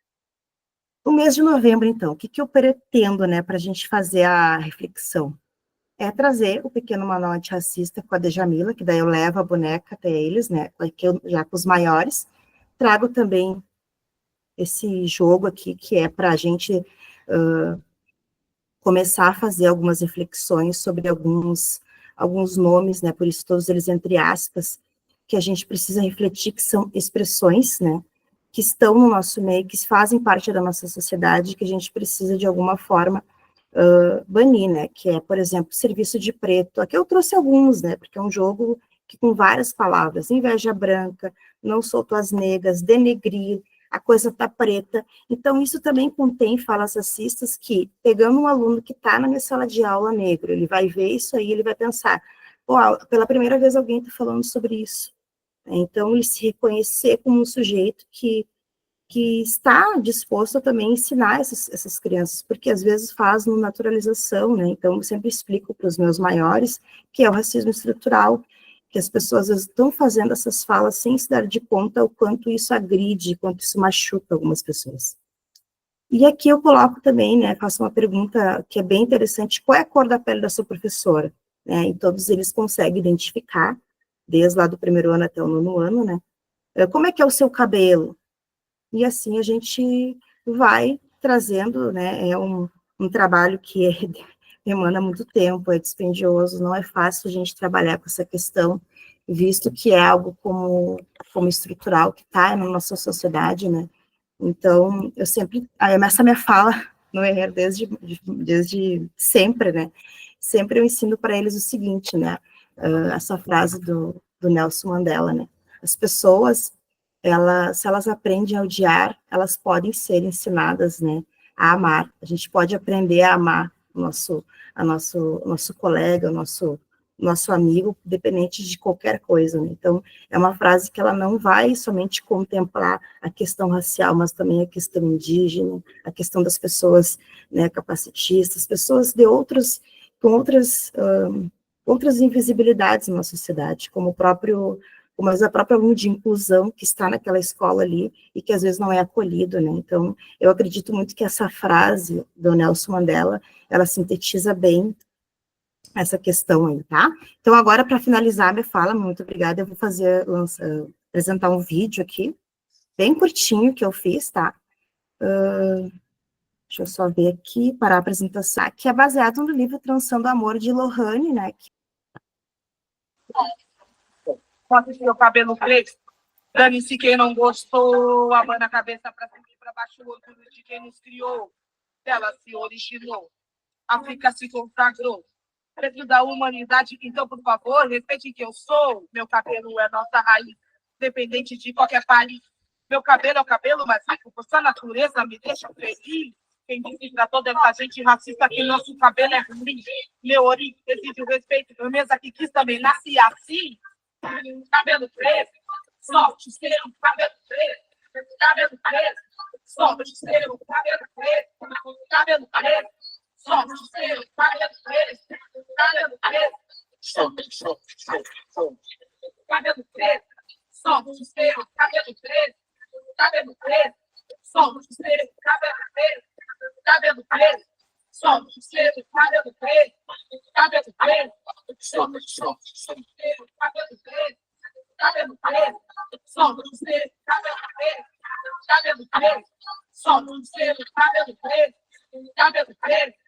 O mês de novembro, então, o que eu pretendo, né, para a gente fazer a reflexão? É trazer o pequeno manual antirracista com a Djamila, que daí eu levo a boneca até eles, né, já com os maiores, trago também esse jogo aqui, que é para a gente começar a fazer algumas reflexões sobre alguns nomes, né, por isso todos eles entre aspas, que a gente precisa refletir, que são expressões, né, que estão no nosso meio, que fazem parte da nossa sociedade, que a gente precisa de alguma forma banir, né, que é, por exemplo, serviço de preto. Aqui eu trouxe alguns, né, porque é um jogo que com várias palavras, inveja branca, não sou tuas negras, denegrir, a coisa tá preta. Então, isso também contém falas racistas que, pegando um aluno que está na minha sala de aula negro, ele vai ver isso aí, ele vai pensar, pô, pela primeira vez alguém está falando sobre isso. Então, ele se reconhecer como um sujeito que está disposto a também ensinar essas crianças, porque às vezes faz uma naturalização, né? Então, eu sempre explico para os meus maiores que é o racismo estrutural, que as pessoas às vezes estão fazendo essas falas sem se dar de conta o quanto isso agride, quanto isso machuca algumas pessoas. E aqui eu coloco também, né, faço uma pergunta que é bem interessante, qual é a cor da pele da sua professora? Né, e todos eles conseguem identificar, desde lá do primeiro ano até o 9º ano, né? Como é que é o seu cabelo? E assim a gente vai trazendo, né, é um trabalho que demanda muito tempo, é dispendioso, não é fácil a gente trabalhar com essa questão, visto que é algo como estrutural, que está na nossa sociedade, né, então, eu sempre, essa minha fala no ER desde sempre, né, sempre eu ensino para eles o seguinte, né, essa frase do Nelson Mandela, né, as pessoas, se elas aprendem a odiar, elas podem ser ensinadas, né, a amar. A gente pode aprender a amar o nosso colega, o nosso amigo, dependente de qualquer coisa, né? Então, é uma frase que ela não vai somente contemplar a questão racial, mas também a questão indígena, a questão das pessoas, né, capacitistas, pessoas com outras invisibilidades na sociedade, como a própria aluno de inclusão que está naquela escola ali e que às vezes não é acolhido, né? Então, eu acredito muito que essa frase do Nelson Mandela, ela sintetiza bem essa questão aí, tá? Então, agora, para finalizar minha fala, muito obrigada, eu vou apresentar um vídeo aqui, bem curtinho, que eu fiz, tá? Deixa eu só ver aqui, para a apresentação, que é baseado no livro Trançando Amor, de Lohane, né? Posso seu cabelo crespo? Dane-se quem não gostou, abana a cabeça para cima e para baixo, o orgulho de quem nos criou. Ela se originou, África se consagrou. Preço da humanidade, então, por favor, respeite quem eu sou. Meu cabelo é nossa raiz, dependente de qualquer país. Meu cabelo é o cabelo mais rico, por sua natureza me deixa feliz. Quem disse pra toda essa gente racista que nosso cabelo é ruim? Meu ori exige o respeito, meu mesa que quis também nasce assim. Cabelo preto, solte o seu cabelo preto, cabelo preto, solte o seu cabelo preto, cabelo preto, solte o seu cabelo preto, cabelo preto, solte, cabelo preto, solte o seu cabelo preto, cabelo preto, solte o seu cabelo preto, cabelo preto, solte o seu cabelo preto, cabelo preto, solte o seu cabelo preto, cabelo preto, solte o seu cabelo preto, cabelo preto, solte o seu cabelo preto, cabelo preto,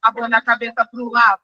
abana a cabeça pro lado,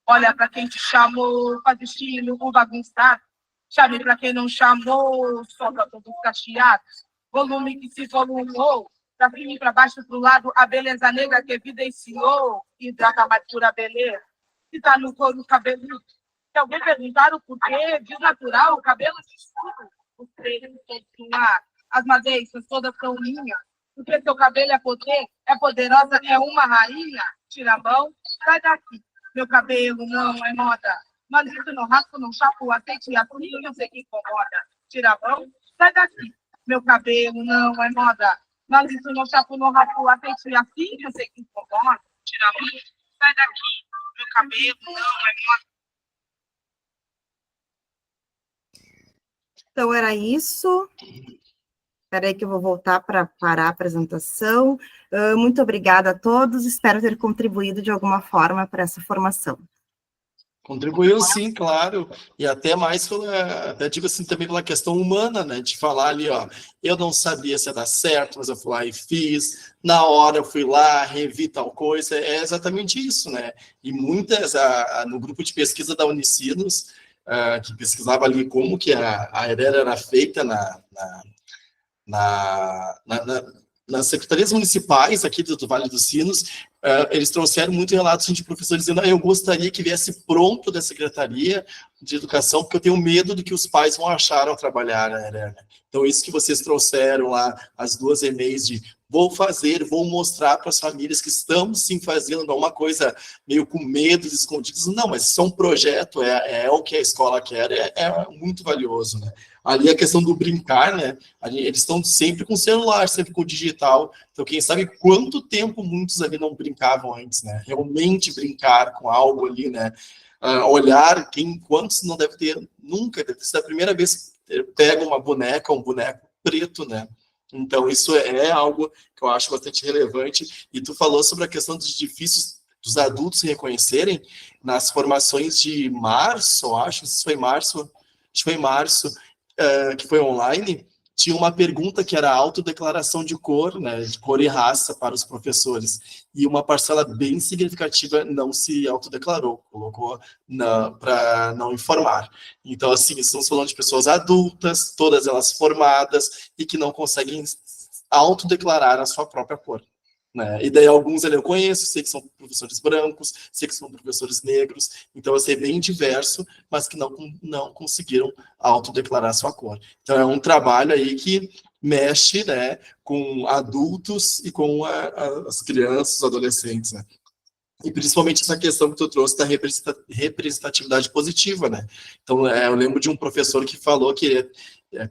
olha pra quem te chamou, faz estilo, o bagunçado, chame pra quem não chamou, solta todos cacheados, volume que se volumou, pra cima e pra baixo pro lado, a beleza negra que evidenciou, hidrata mais pura beleza, que tá no couro cabeludo. Se alguém perguntar o porquê, desnatural, o cabelo de escuro, os treinos todos no ar, as madeixas todas são linhas, porque seu cabelo é poder, é poderosa, é uma rainha, tira a mão, sai daqui, meu cabelo não é moda, mas isso não raspo, não chapo, aceite e assim, eu sei que incomoda, tira a mão, sai daqui, meu cabelo não é moda, mas isso não chapo, não raspo, aceite e assim, eu sei que incomoda, tira a mão, sai daqui, meu cabelo não é moda. Então, era isso. Espera aí que eu vou voltar para parar a apresentação. Muito obrigada a todos, espero ter contribuído de alguma forma para essa formação. Contribuiu sim, claro, e até mais até digo assim, também pela questão humana, né, de falar ali, ó, eu não sabia se ia dar certo, mas eu fui lá e fiz, na hora eu fui lá, revi tal coisa, é exatamente isso, né, e muitas, no grupo de pesquisa da Unicinos, que pesquisava ali como que a ERERA era feita nas secretarias municipais aqui do Vale dos Sinos, eles trouxeram muito relatos de professores dizendo, eu gostaria que viesse pronto da Secretaria de Educação, porque eu tenho medo do que os pais vão achar ao trabalhar na ERERA. Então, isso que vocês trouxeram lá, as 2 e-mails de vou mostrar para as famílias que estamos sim fazendo, não uma coisa meio com medo, escondidos, não, mas isso é um projeto, é o que a escola quer, é muito valioso, né? Ali a questão do brincar, né? Eles estão sempre com celular, sempre com digital, então quem sabe quanto tempo muitos ali não brincavam antes, né? Realmente brincar com algo ali, né? Olhar, quantos não deve ter, nunca, deve ser a primeira vez que pega uma boneca, um boneco preto, né? Então, isso é algo que eu acho bastante relevante. E tu falou sobre a questão dos difíceis dos adultos se reconhecerem nas formações de março, acho que foi março, que foi online, tinha uma pergunta que era a autodeclaração de cor, né, de cor e raça para os professores. E uma parcela bem significativa não se autodeclarou, colocou para não informar. Então, assim, estamos falando de pessoas adultas, todas elas formadas, e que não conseguem autodeclarar a sua própria cor. Né? E daí alguns ali eu conheço, sei que são professores brancos, sei que são professores negros, então eu sei bem diverso, mas que não conseguiram autodeclarar sua cor. Então é um trabalho aí que mexe, né, com adultos e com as crianças, os adolescentes, né? E principalmente essa questão que tu trouxe da representatividade positiva, né? Então, eu lembro de um professor que falou que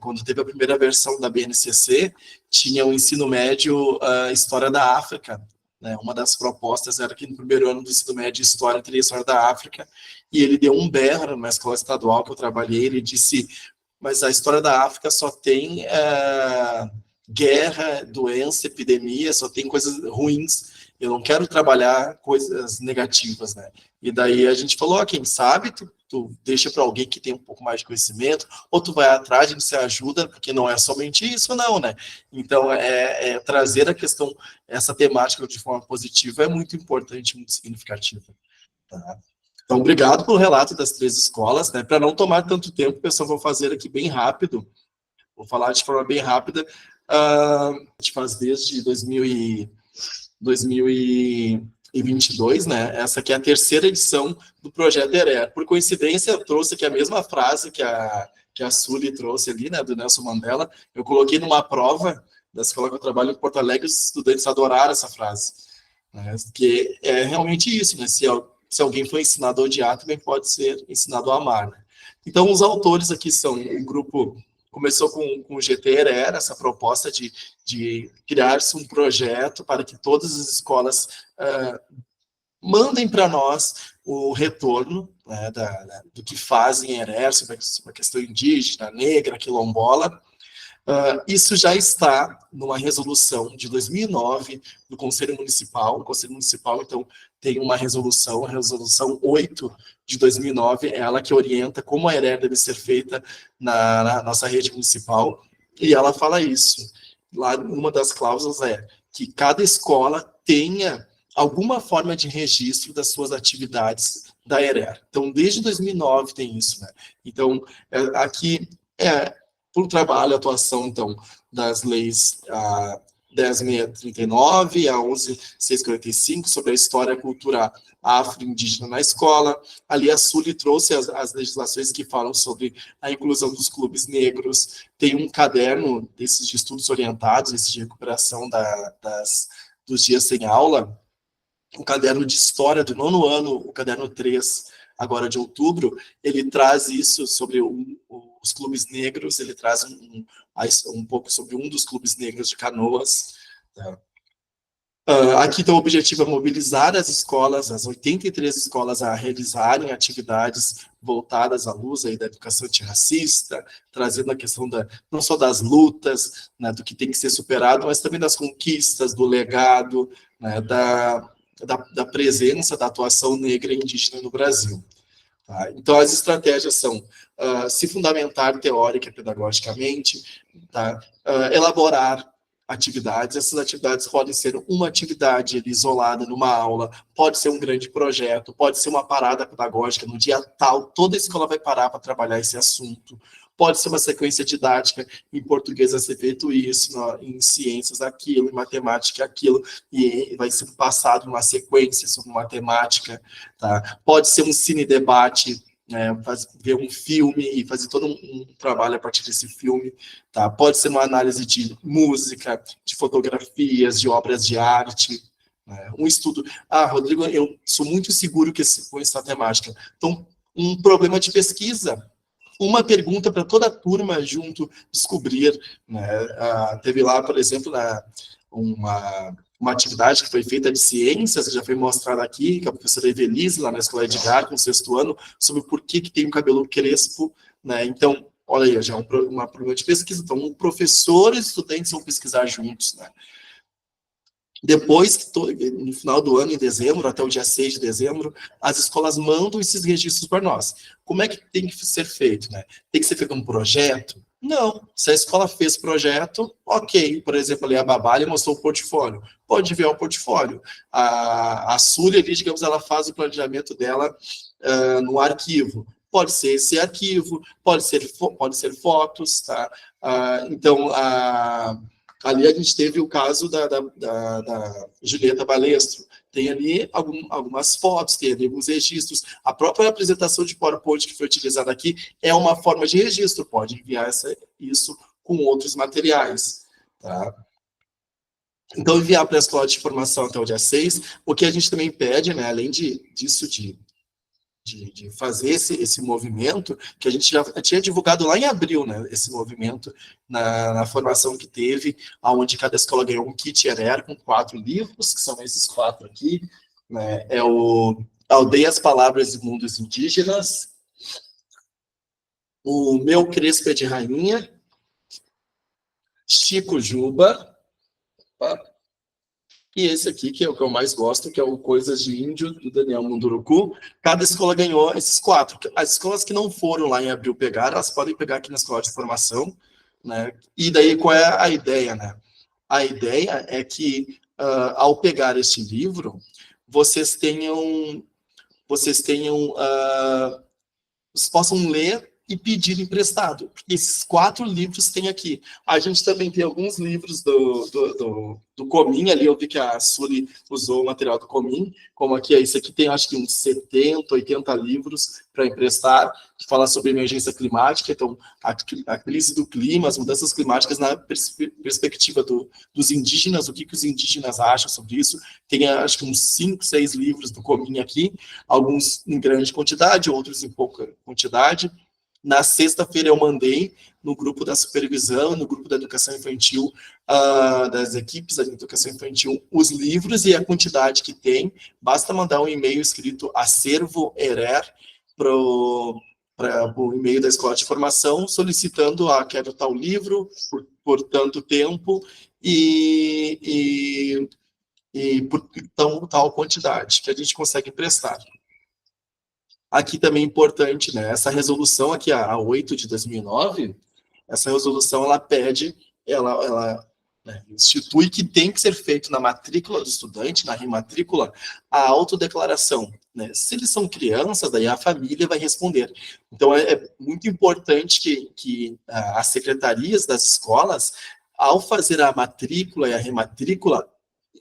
quando teve a primeira versão da BNCC, tinha o ensino médio, História da África, né? Uma das propostas era que no primeiro ano do ensino médio História teria História da África, e ele deu um berro numa escola estadual que eu trabalhei, ele disse, mas a História da África só tem guerra, doença, epidemia, só tem coisas ruins. eu não quero trabalhar coisas negativas, né? E daí a gente falou, quem sabe tu deixa para alguém que tem um pouco mais de conhecimento, ou tu vai atrás, a gente se ajuda, porque não é somente isso, não, né? Então, trazer a questão, essa temática de forma positiva é muito importante, muito significativa. Tá? Então, obrigado pelo relato das 3 escolas, né? Para não tomar tanto tempo, pessoal, vou fazer aqui bem rápido, vou falar de forma bem rápida. A gente faz desde 2022, né? Essa aqui é a 3ª edição do Projeto ERER. Por coincidência, eu trouxe aqui a mesma frase que a Sully trouxe ali, né, do Nelson Mandela. Eu coloquei numa prova da escola que eu trabalho em Porto Alegre, os estudantes adoraram essa frase. Né? Que é realmente isso, né? Se alguém foi ensinado a odiar, também pode ser ensinado a amar. Né? Então, os autores aqui são um grupo... Começou com o GT ERER, essa proposta de criar-se um projeto para que todas as escolas mandem para nós o retorno, né, do que fazem ERER, sobre a questão indígena, negra, quilombola. Isso já está numa resolução de 2009 do Conselho Municipal. O Conselho Municipal, então, tem uma resolução, a resolução 8 de 2009, é ela que orienta como a ERER deve ser feita na nossa rede municipal, e ela fala isso. Lá, uma das cláusulas é que cada escola tenha alguma forma de registro das suas atividades da ERER. Então, desde 2009 tem isso, né? Então, aqui por trabalho, a atuação, então, das leis 10.639 e a 11.645 sobre a história e cultura afro-indígena na escola. Ali a Sully trouxe as legislações que falam sobre a inclusão dos clubes negros. Tem um caderno desses de estudos orientados, esse de recuperação dos dias sem aula, o caderno de história do 9º ano, o caderno 3, agora de outubro, ele traz isso sobre os clubes negros, ele traz um pouco sobre um dos clubes negros de Canoas. Tá? Aqui, então, o objetivo é mobilizar as escolas, as 83 escolas, a realizarem atividades voltadas à luz aí da educação antirracista, trazendo a questão não só das lutas, né, do que tem que ser superado, mas também das conquistas, do legado, né, da presença da atuação negra e indígena no Brasil. Tá? Então, as estratégias são se fundamentar teórica e pedagogicamente, tá? Elaborar atividades. Essas atividades podem ser uma atividade isolada numa aula, pode ser um grande projeto, pode ser uma parada pedagógica no dia tal, toda a escola vai parar para trabalhar esse assunto. Pode ser uma sequência didática, em português vai ser feito isso, em ciências aquilo, em matemática aquilo, e vai ser passado uma sequência sobre matemática. Tá? Pode ser um cine-debate, ver um filme e fazer todo um trabalho a partir desse filme. Tá? Pode ser uma análise de música, de fotografias, de obras de arte, um estudo. Rodrigo, eu sou muito seguro com essa temática. Então, um problema de pesquisa, uma pergunta para toda a turma junto descobrir. Né? Teve lá, por exemplo, uma atividade que foi feita de ciências, que já foi mostrada aqui, que a professora Evelise, lá na Escola Edgar, com o 6º ano, sobre por que tem um cabelo crespo. Né? Então, olha aí, já é uma problema de pesquisa. Então, o professor e os estudantes vão pesquisar juntos. Né? Depois, no final do ano, em dezembro, até o dia 6 de dezembro, as escolas mandam esses registros para nós. Como é que tem que ser feito? Né? Tem que ser feito um projeto? Não. Se a escola fez projeto, ok. Por exemplo, ali a Babali mostrou o portfólio. Pode enviar o portfólio. A Sully, ali, digamos, ela faz o planejamento dela no arquivo. Pode ser esse arquivo, pode ser fotos, tá? Então, ali a gente teve o caso da Julieta Balestro. Tem ali algumas fotos, tem ali alguns registros. A própria apresentação de PowerPoint que foi utilizada aqui é uma forma de registro. Pode enviar isso com outros materiais. Tá? Então, enviar para a escola de formação até o dia 6. O que a gente também pede, né, além disso, de fazer esse movimento, que a gente já tinha divulgado lá em abril, né, esse movimento na formação que teve, onde cada escola ganhou um kit ERER com 4 livros, que são esses 4 aqui, né, o Aldeias, Palavras e Mundos Indígenas, o Meu Crespo é de Rainha, Chico Juba, E esse aqui, que é o que eu mais gosto, que é o Coisas de Índio, do Daniel Munduruku. Cada escola ganhou esses 4. As escolas que não foram lá em abril pegar, elas podem pegar aqui na escola de formação, né? E daí, qual é a ideia, né? A ideia é que, ao pegar este livro, vocês possam ler e pedir emprestado. Porque esses 4 livros tem aqui. A gente também tem alguns livros do Comin, ali eu vi que a Suri usou o material do Comin, como aqui, esse aqui tem acho que uns 70, 80 livros para emprestar, que fala sobre emergência climática, então a crise do clima, as mudanças climáticas na perspectiva dos indígenas, o que os indígenas acham sobre isso. Tem acho que uns 5, 6 livros do Comin aqui, alguns em grande quantidade, outros em pouca quantidade. Na sexta-feira eu mandei no grupo da supervisão, no grupo da educação infantil, das equipes da educação infantil, os livros e a quantidade que tem. Basta mandar um e-mail escrito acervo ERER para o e-mail da escola de formação, solicitando, quero tal livro, por tanto tempo, e por tal quantidade, que a gente consegue emprestar. Aqui também é importante, né? Essa resolução aqui, a 8 de 2009, essa resolução, ela pede, ela institui que tem que ser feito na matrícula do estudante, na rematrícula, a autodeclaração, né? Se eles são crianças, daí a família vai responder. Então, é muito importante que as secretarias das escolas, ao fazer a matrícula e a rematrícula,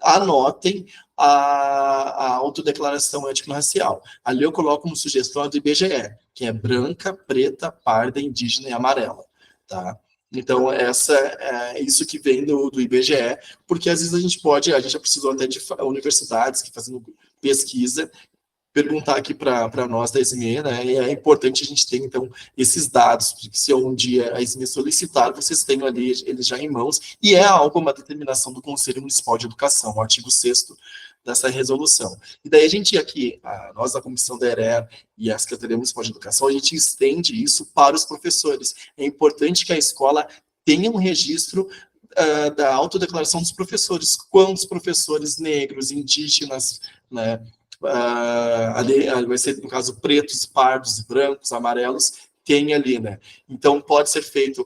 anotem a autodeclaração étnico-racial. Ali eu coloco como sugestão a do IBGE, que é branca, preta, parda, indígena e amarela. Tá? Então, é isso que vem do IBGE, porque às vezes a gente já precisou até de universidades que fazendo pesquisa, perguntar aqui para nós da SME, né, e é importante a gente ter, então, esses dados, porque se um dia a SME solicitar, vocês tenham ali eles já em mãos, e é uma determinação do Conselho Municipal de Educação, o artigo 6º dessa resolução. E daí a gente aqui, nós da Comissão da ERER e a Secretaria Municipal de Educação, a gente estende isso para os professores. É importante que a escola tenha um registro da autodeclaração dos professores, quantos professores negros, indígenas, né, ali vai ser, no caso, pretos, pardos, brancos, amarelos, tem ali, né? Então, pode ser feito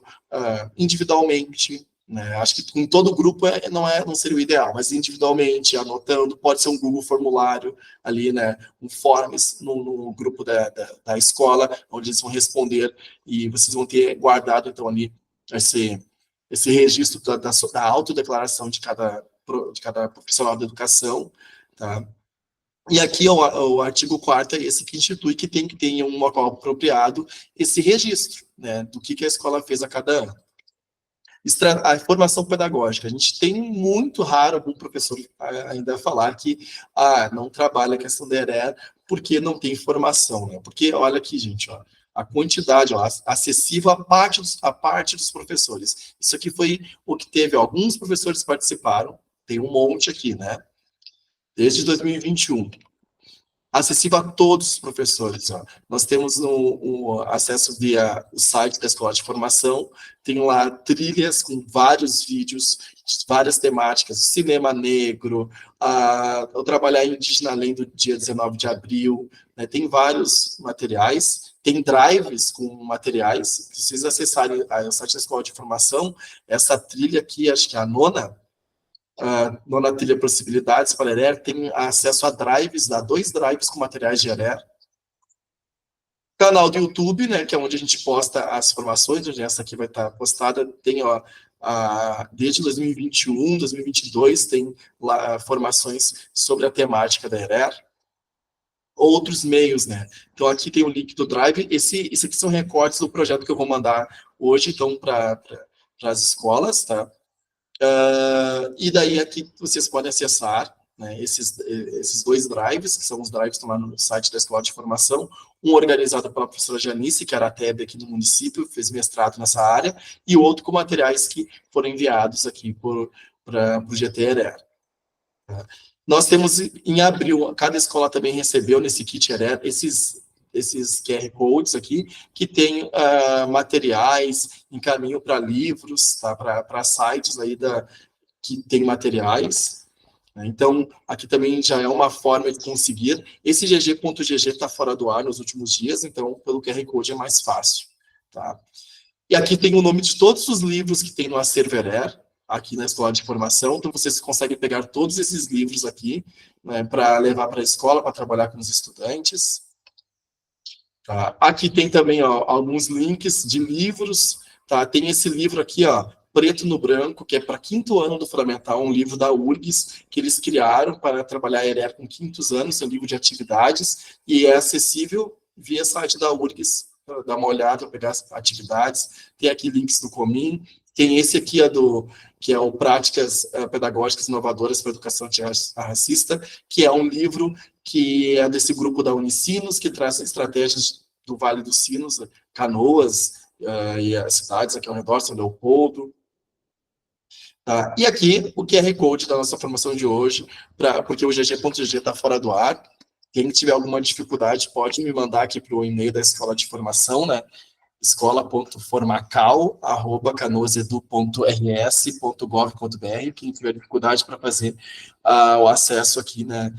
individualmente, né? Acho que com todo o grupo não seria o ideal, mas individualmente, anotando, pode ser um Google formulário ali, né? Um forms no grupo da escola, onde eles vão responder e vocês vão ter guardado, então, ali esse registro da autodeclaração de cada profissional da educação, tá? E aqui o artigo 4º é esse que institui que tem que ter em um local apropriado esse registro, né, do que a escola fez a cada ano. A formação pedagógica. A gente tem muito raro algum professor ainda falar que não trabalha a questão da ERER porque não tem formação, né? Porque, olha aqui, gente, ó, a quantidade acessível à parte dos professores. Isso aqui foi o que teve, alguns professores participaram, tem um monte aqui, né? Desde 2021, acessível a todos os professores. Ó. Nós temos o acesso via o site da Escola de Formação, tem lá trilhas com vários vídeos, várias temáticas, cinema negro, o trabalhar indígena além do dia 19 de abril, né, tem vários materiais, tem drives com materiais, se vocês acessarem o site da Escola de Formação, essa trilha aqui, acho que é a nona trilha Possibilidades para ERER, tem acesso a drives, 2 drives com materiais de ERER. Canal do YouTube, né, que é onde a gente posta as formações, onde essa aqui vai estar postada, tem, desde 2021, 2022, tem lá formações sobre a temática da ERER. Outros meios, né? Então, aqui tem o link do Drive. Esse aqui são recortes do projeto que eu vou mandar hoje, então, para as escolas, tá? E daí aqui vocês podem acessar, né, esses 2 drives, que são os drives que estão lá no site da Escola de Formação, um organizado pela professora Janice, que era a TEB aqui no município, fez mestrado nessa área, e o outro com materiais que foram enviados aqui para o GT-ERER. Nós temos, em abril, cada escola também recebeu nesse kit ERER esses QR Codes aqui, que tem materiais, encaminho para livros, tá? Para sites aí que tem materiais. né? Então, aqui também já é uma forma de conseguir. Esse gg.gg está fora do ar nos últimos dias, então, pelo QR Code é mais fácil, tá? E aqui tem o nome de todos os livros que tem no acervo ERER, aqui na Escola de Formação, então vocês conseguem pegar todos esses livros aqui, né, para levar para a escola, para trabalhar com os estudantes. Tá? Aqui tem também, ó, alguns links de livros, tá? Tem esse livro aqui, ó, Preto no Branco, que é para 5º ano do Fundamental, um livro da URGS, que eles criaram para trabalhar ERER com 5º anos, é um livro de atividades, e é acessível via site da URGS, dar uma olhada, pegar as atividades. Tem aqui links do Comin, tem esse aqui, que é o Práticas Pedagógicas Inovadoras para a Educação Antirracista, que é um livro que é desse grupo da Unicinos, que traz estratégias do Vale dos Sinos, Canoas, e as cidades aqui ao redor, São Leopoldo. Tá? E aqui, o QR Code da nossa formação de hoje, porque o gg.gg está fora do ar. Quem tiver alguma dificuldade, pode me mandar aqui para o e-mail da Escola de Formação, né? escola.formacal@canoasedu.rs.gov.br. Quem tiver dificuldade para fazer o acesso aqui, né,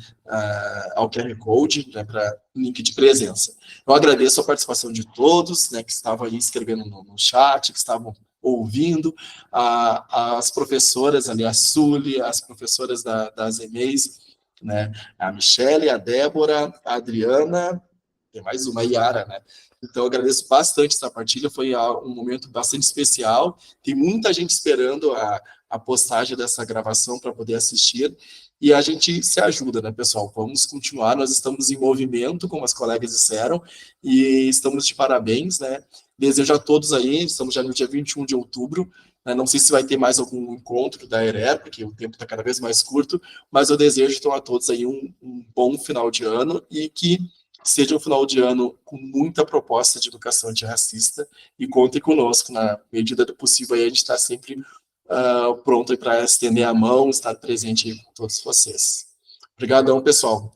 ao QR Code, né, para link de presença. Eu agradeço a participação de todos, né, que estavam aí escrevendo no chat, que estavam ouvindo, as professoras ali, a Suli, as professoras das EMEIs, né, a Michele, a Débora, a Adriana, tem mais uma, a Yara, né? Então, eu agradeço bastante essa partilha, foi um momento bastante especial, tem muita gente esperando a postagem dessa gravação para poder assistir, e a gente se ajuda, né, pessoal? Vamos continuar, nós estamos em movimento, como as colegas disseram, e estamos de parabéns, né? Desejo a todos aí, estamos já no dia 21 de outubro, né? Não sei se vai ter mais algum encontro da ERER, porque o tempo está cada vez mais curto, mas eu desejo, então, a todos aí um bom final de ano, e que seja um final de ano com muita proposta de educação antirracista, e contem conosco, na medida do possível, aí a gente está sempre pronto para estender a mão, estar presente aí com todos vocês. Obrigadão, pessoal.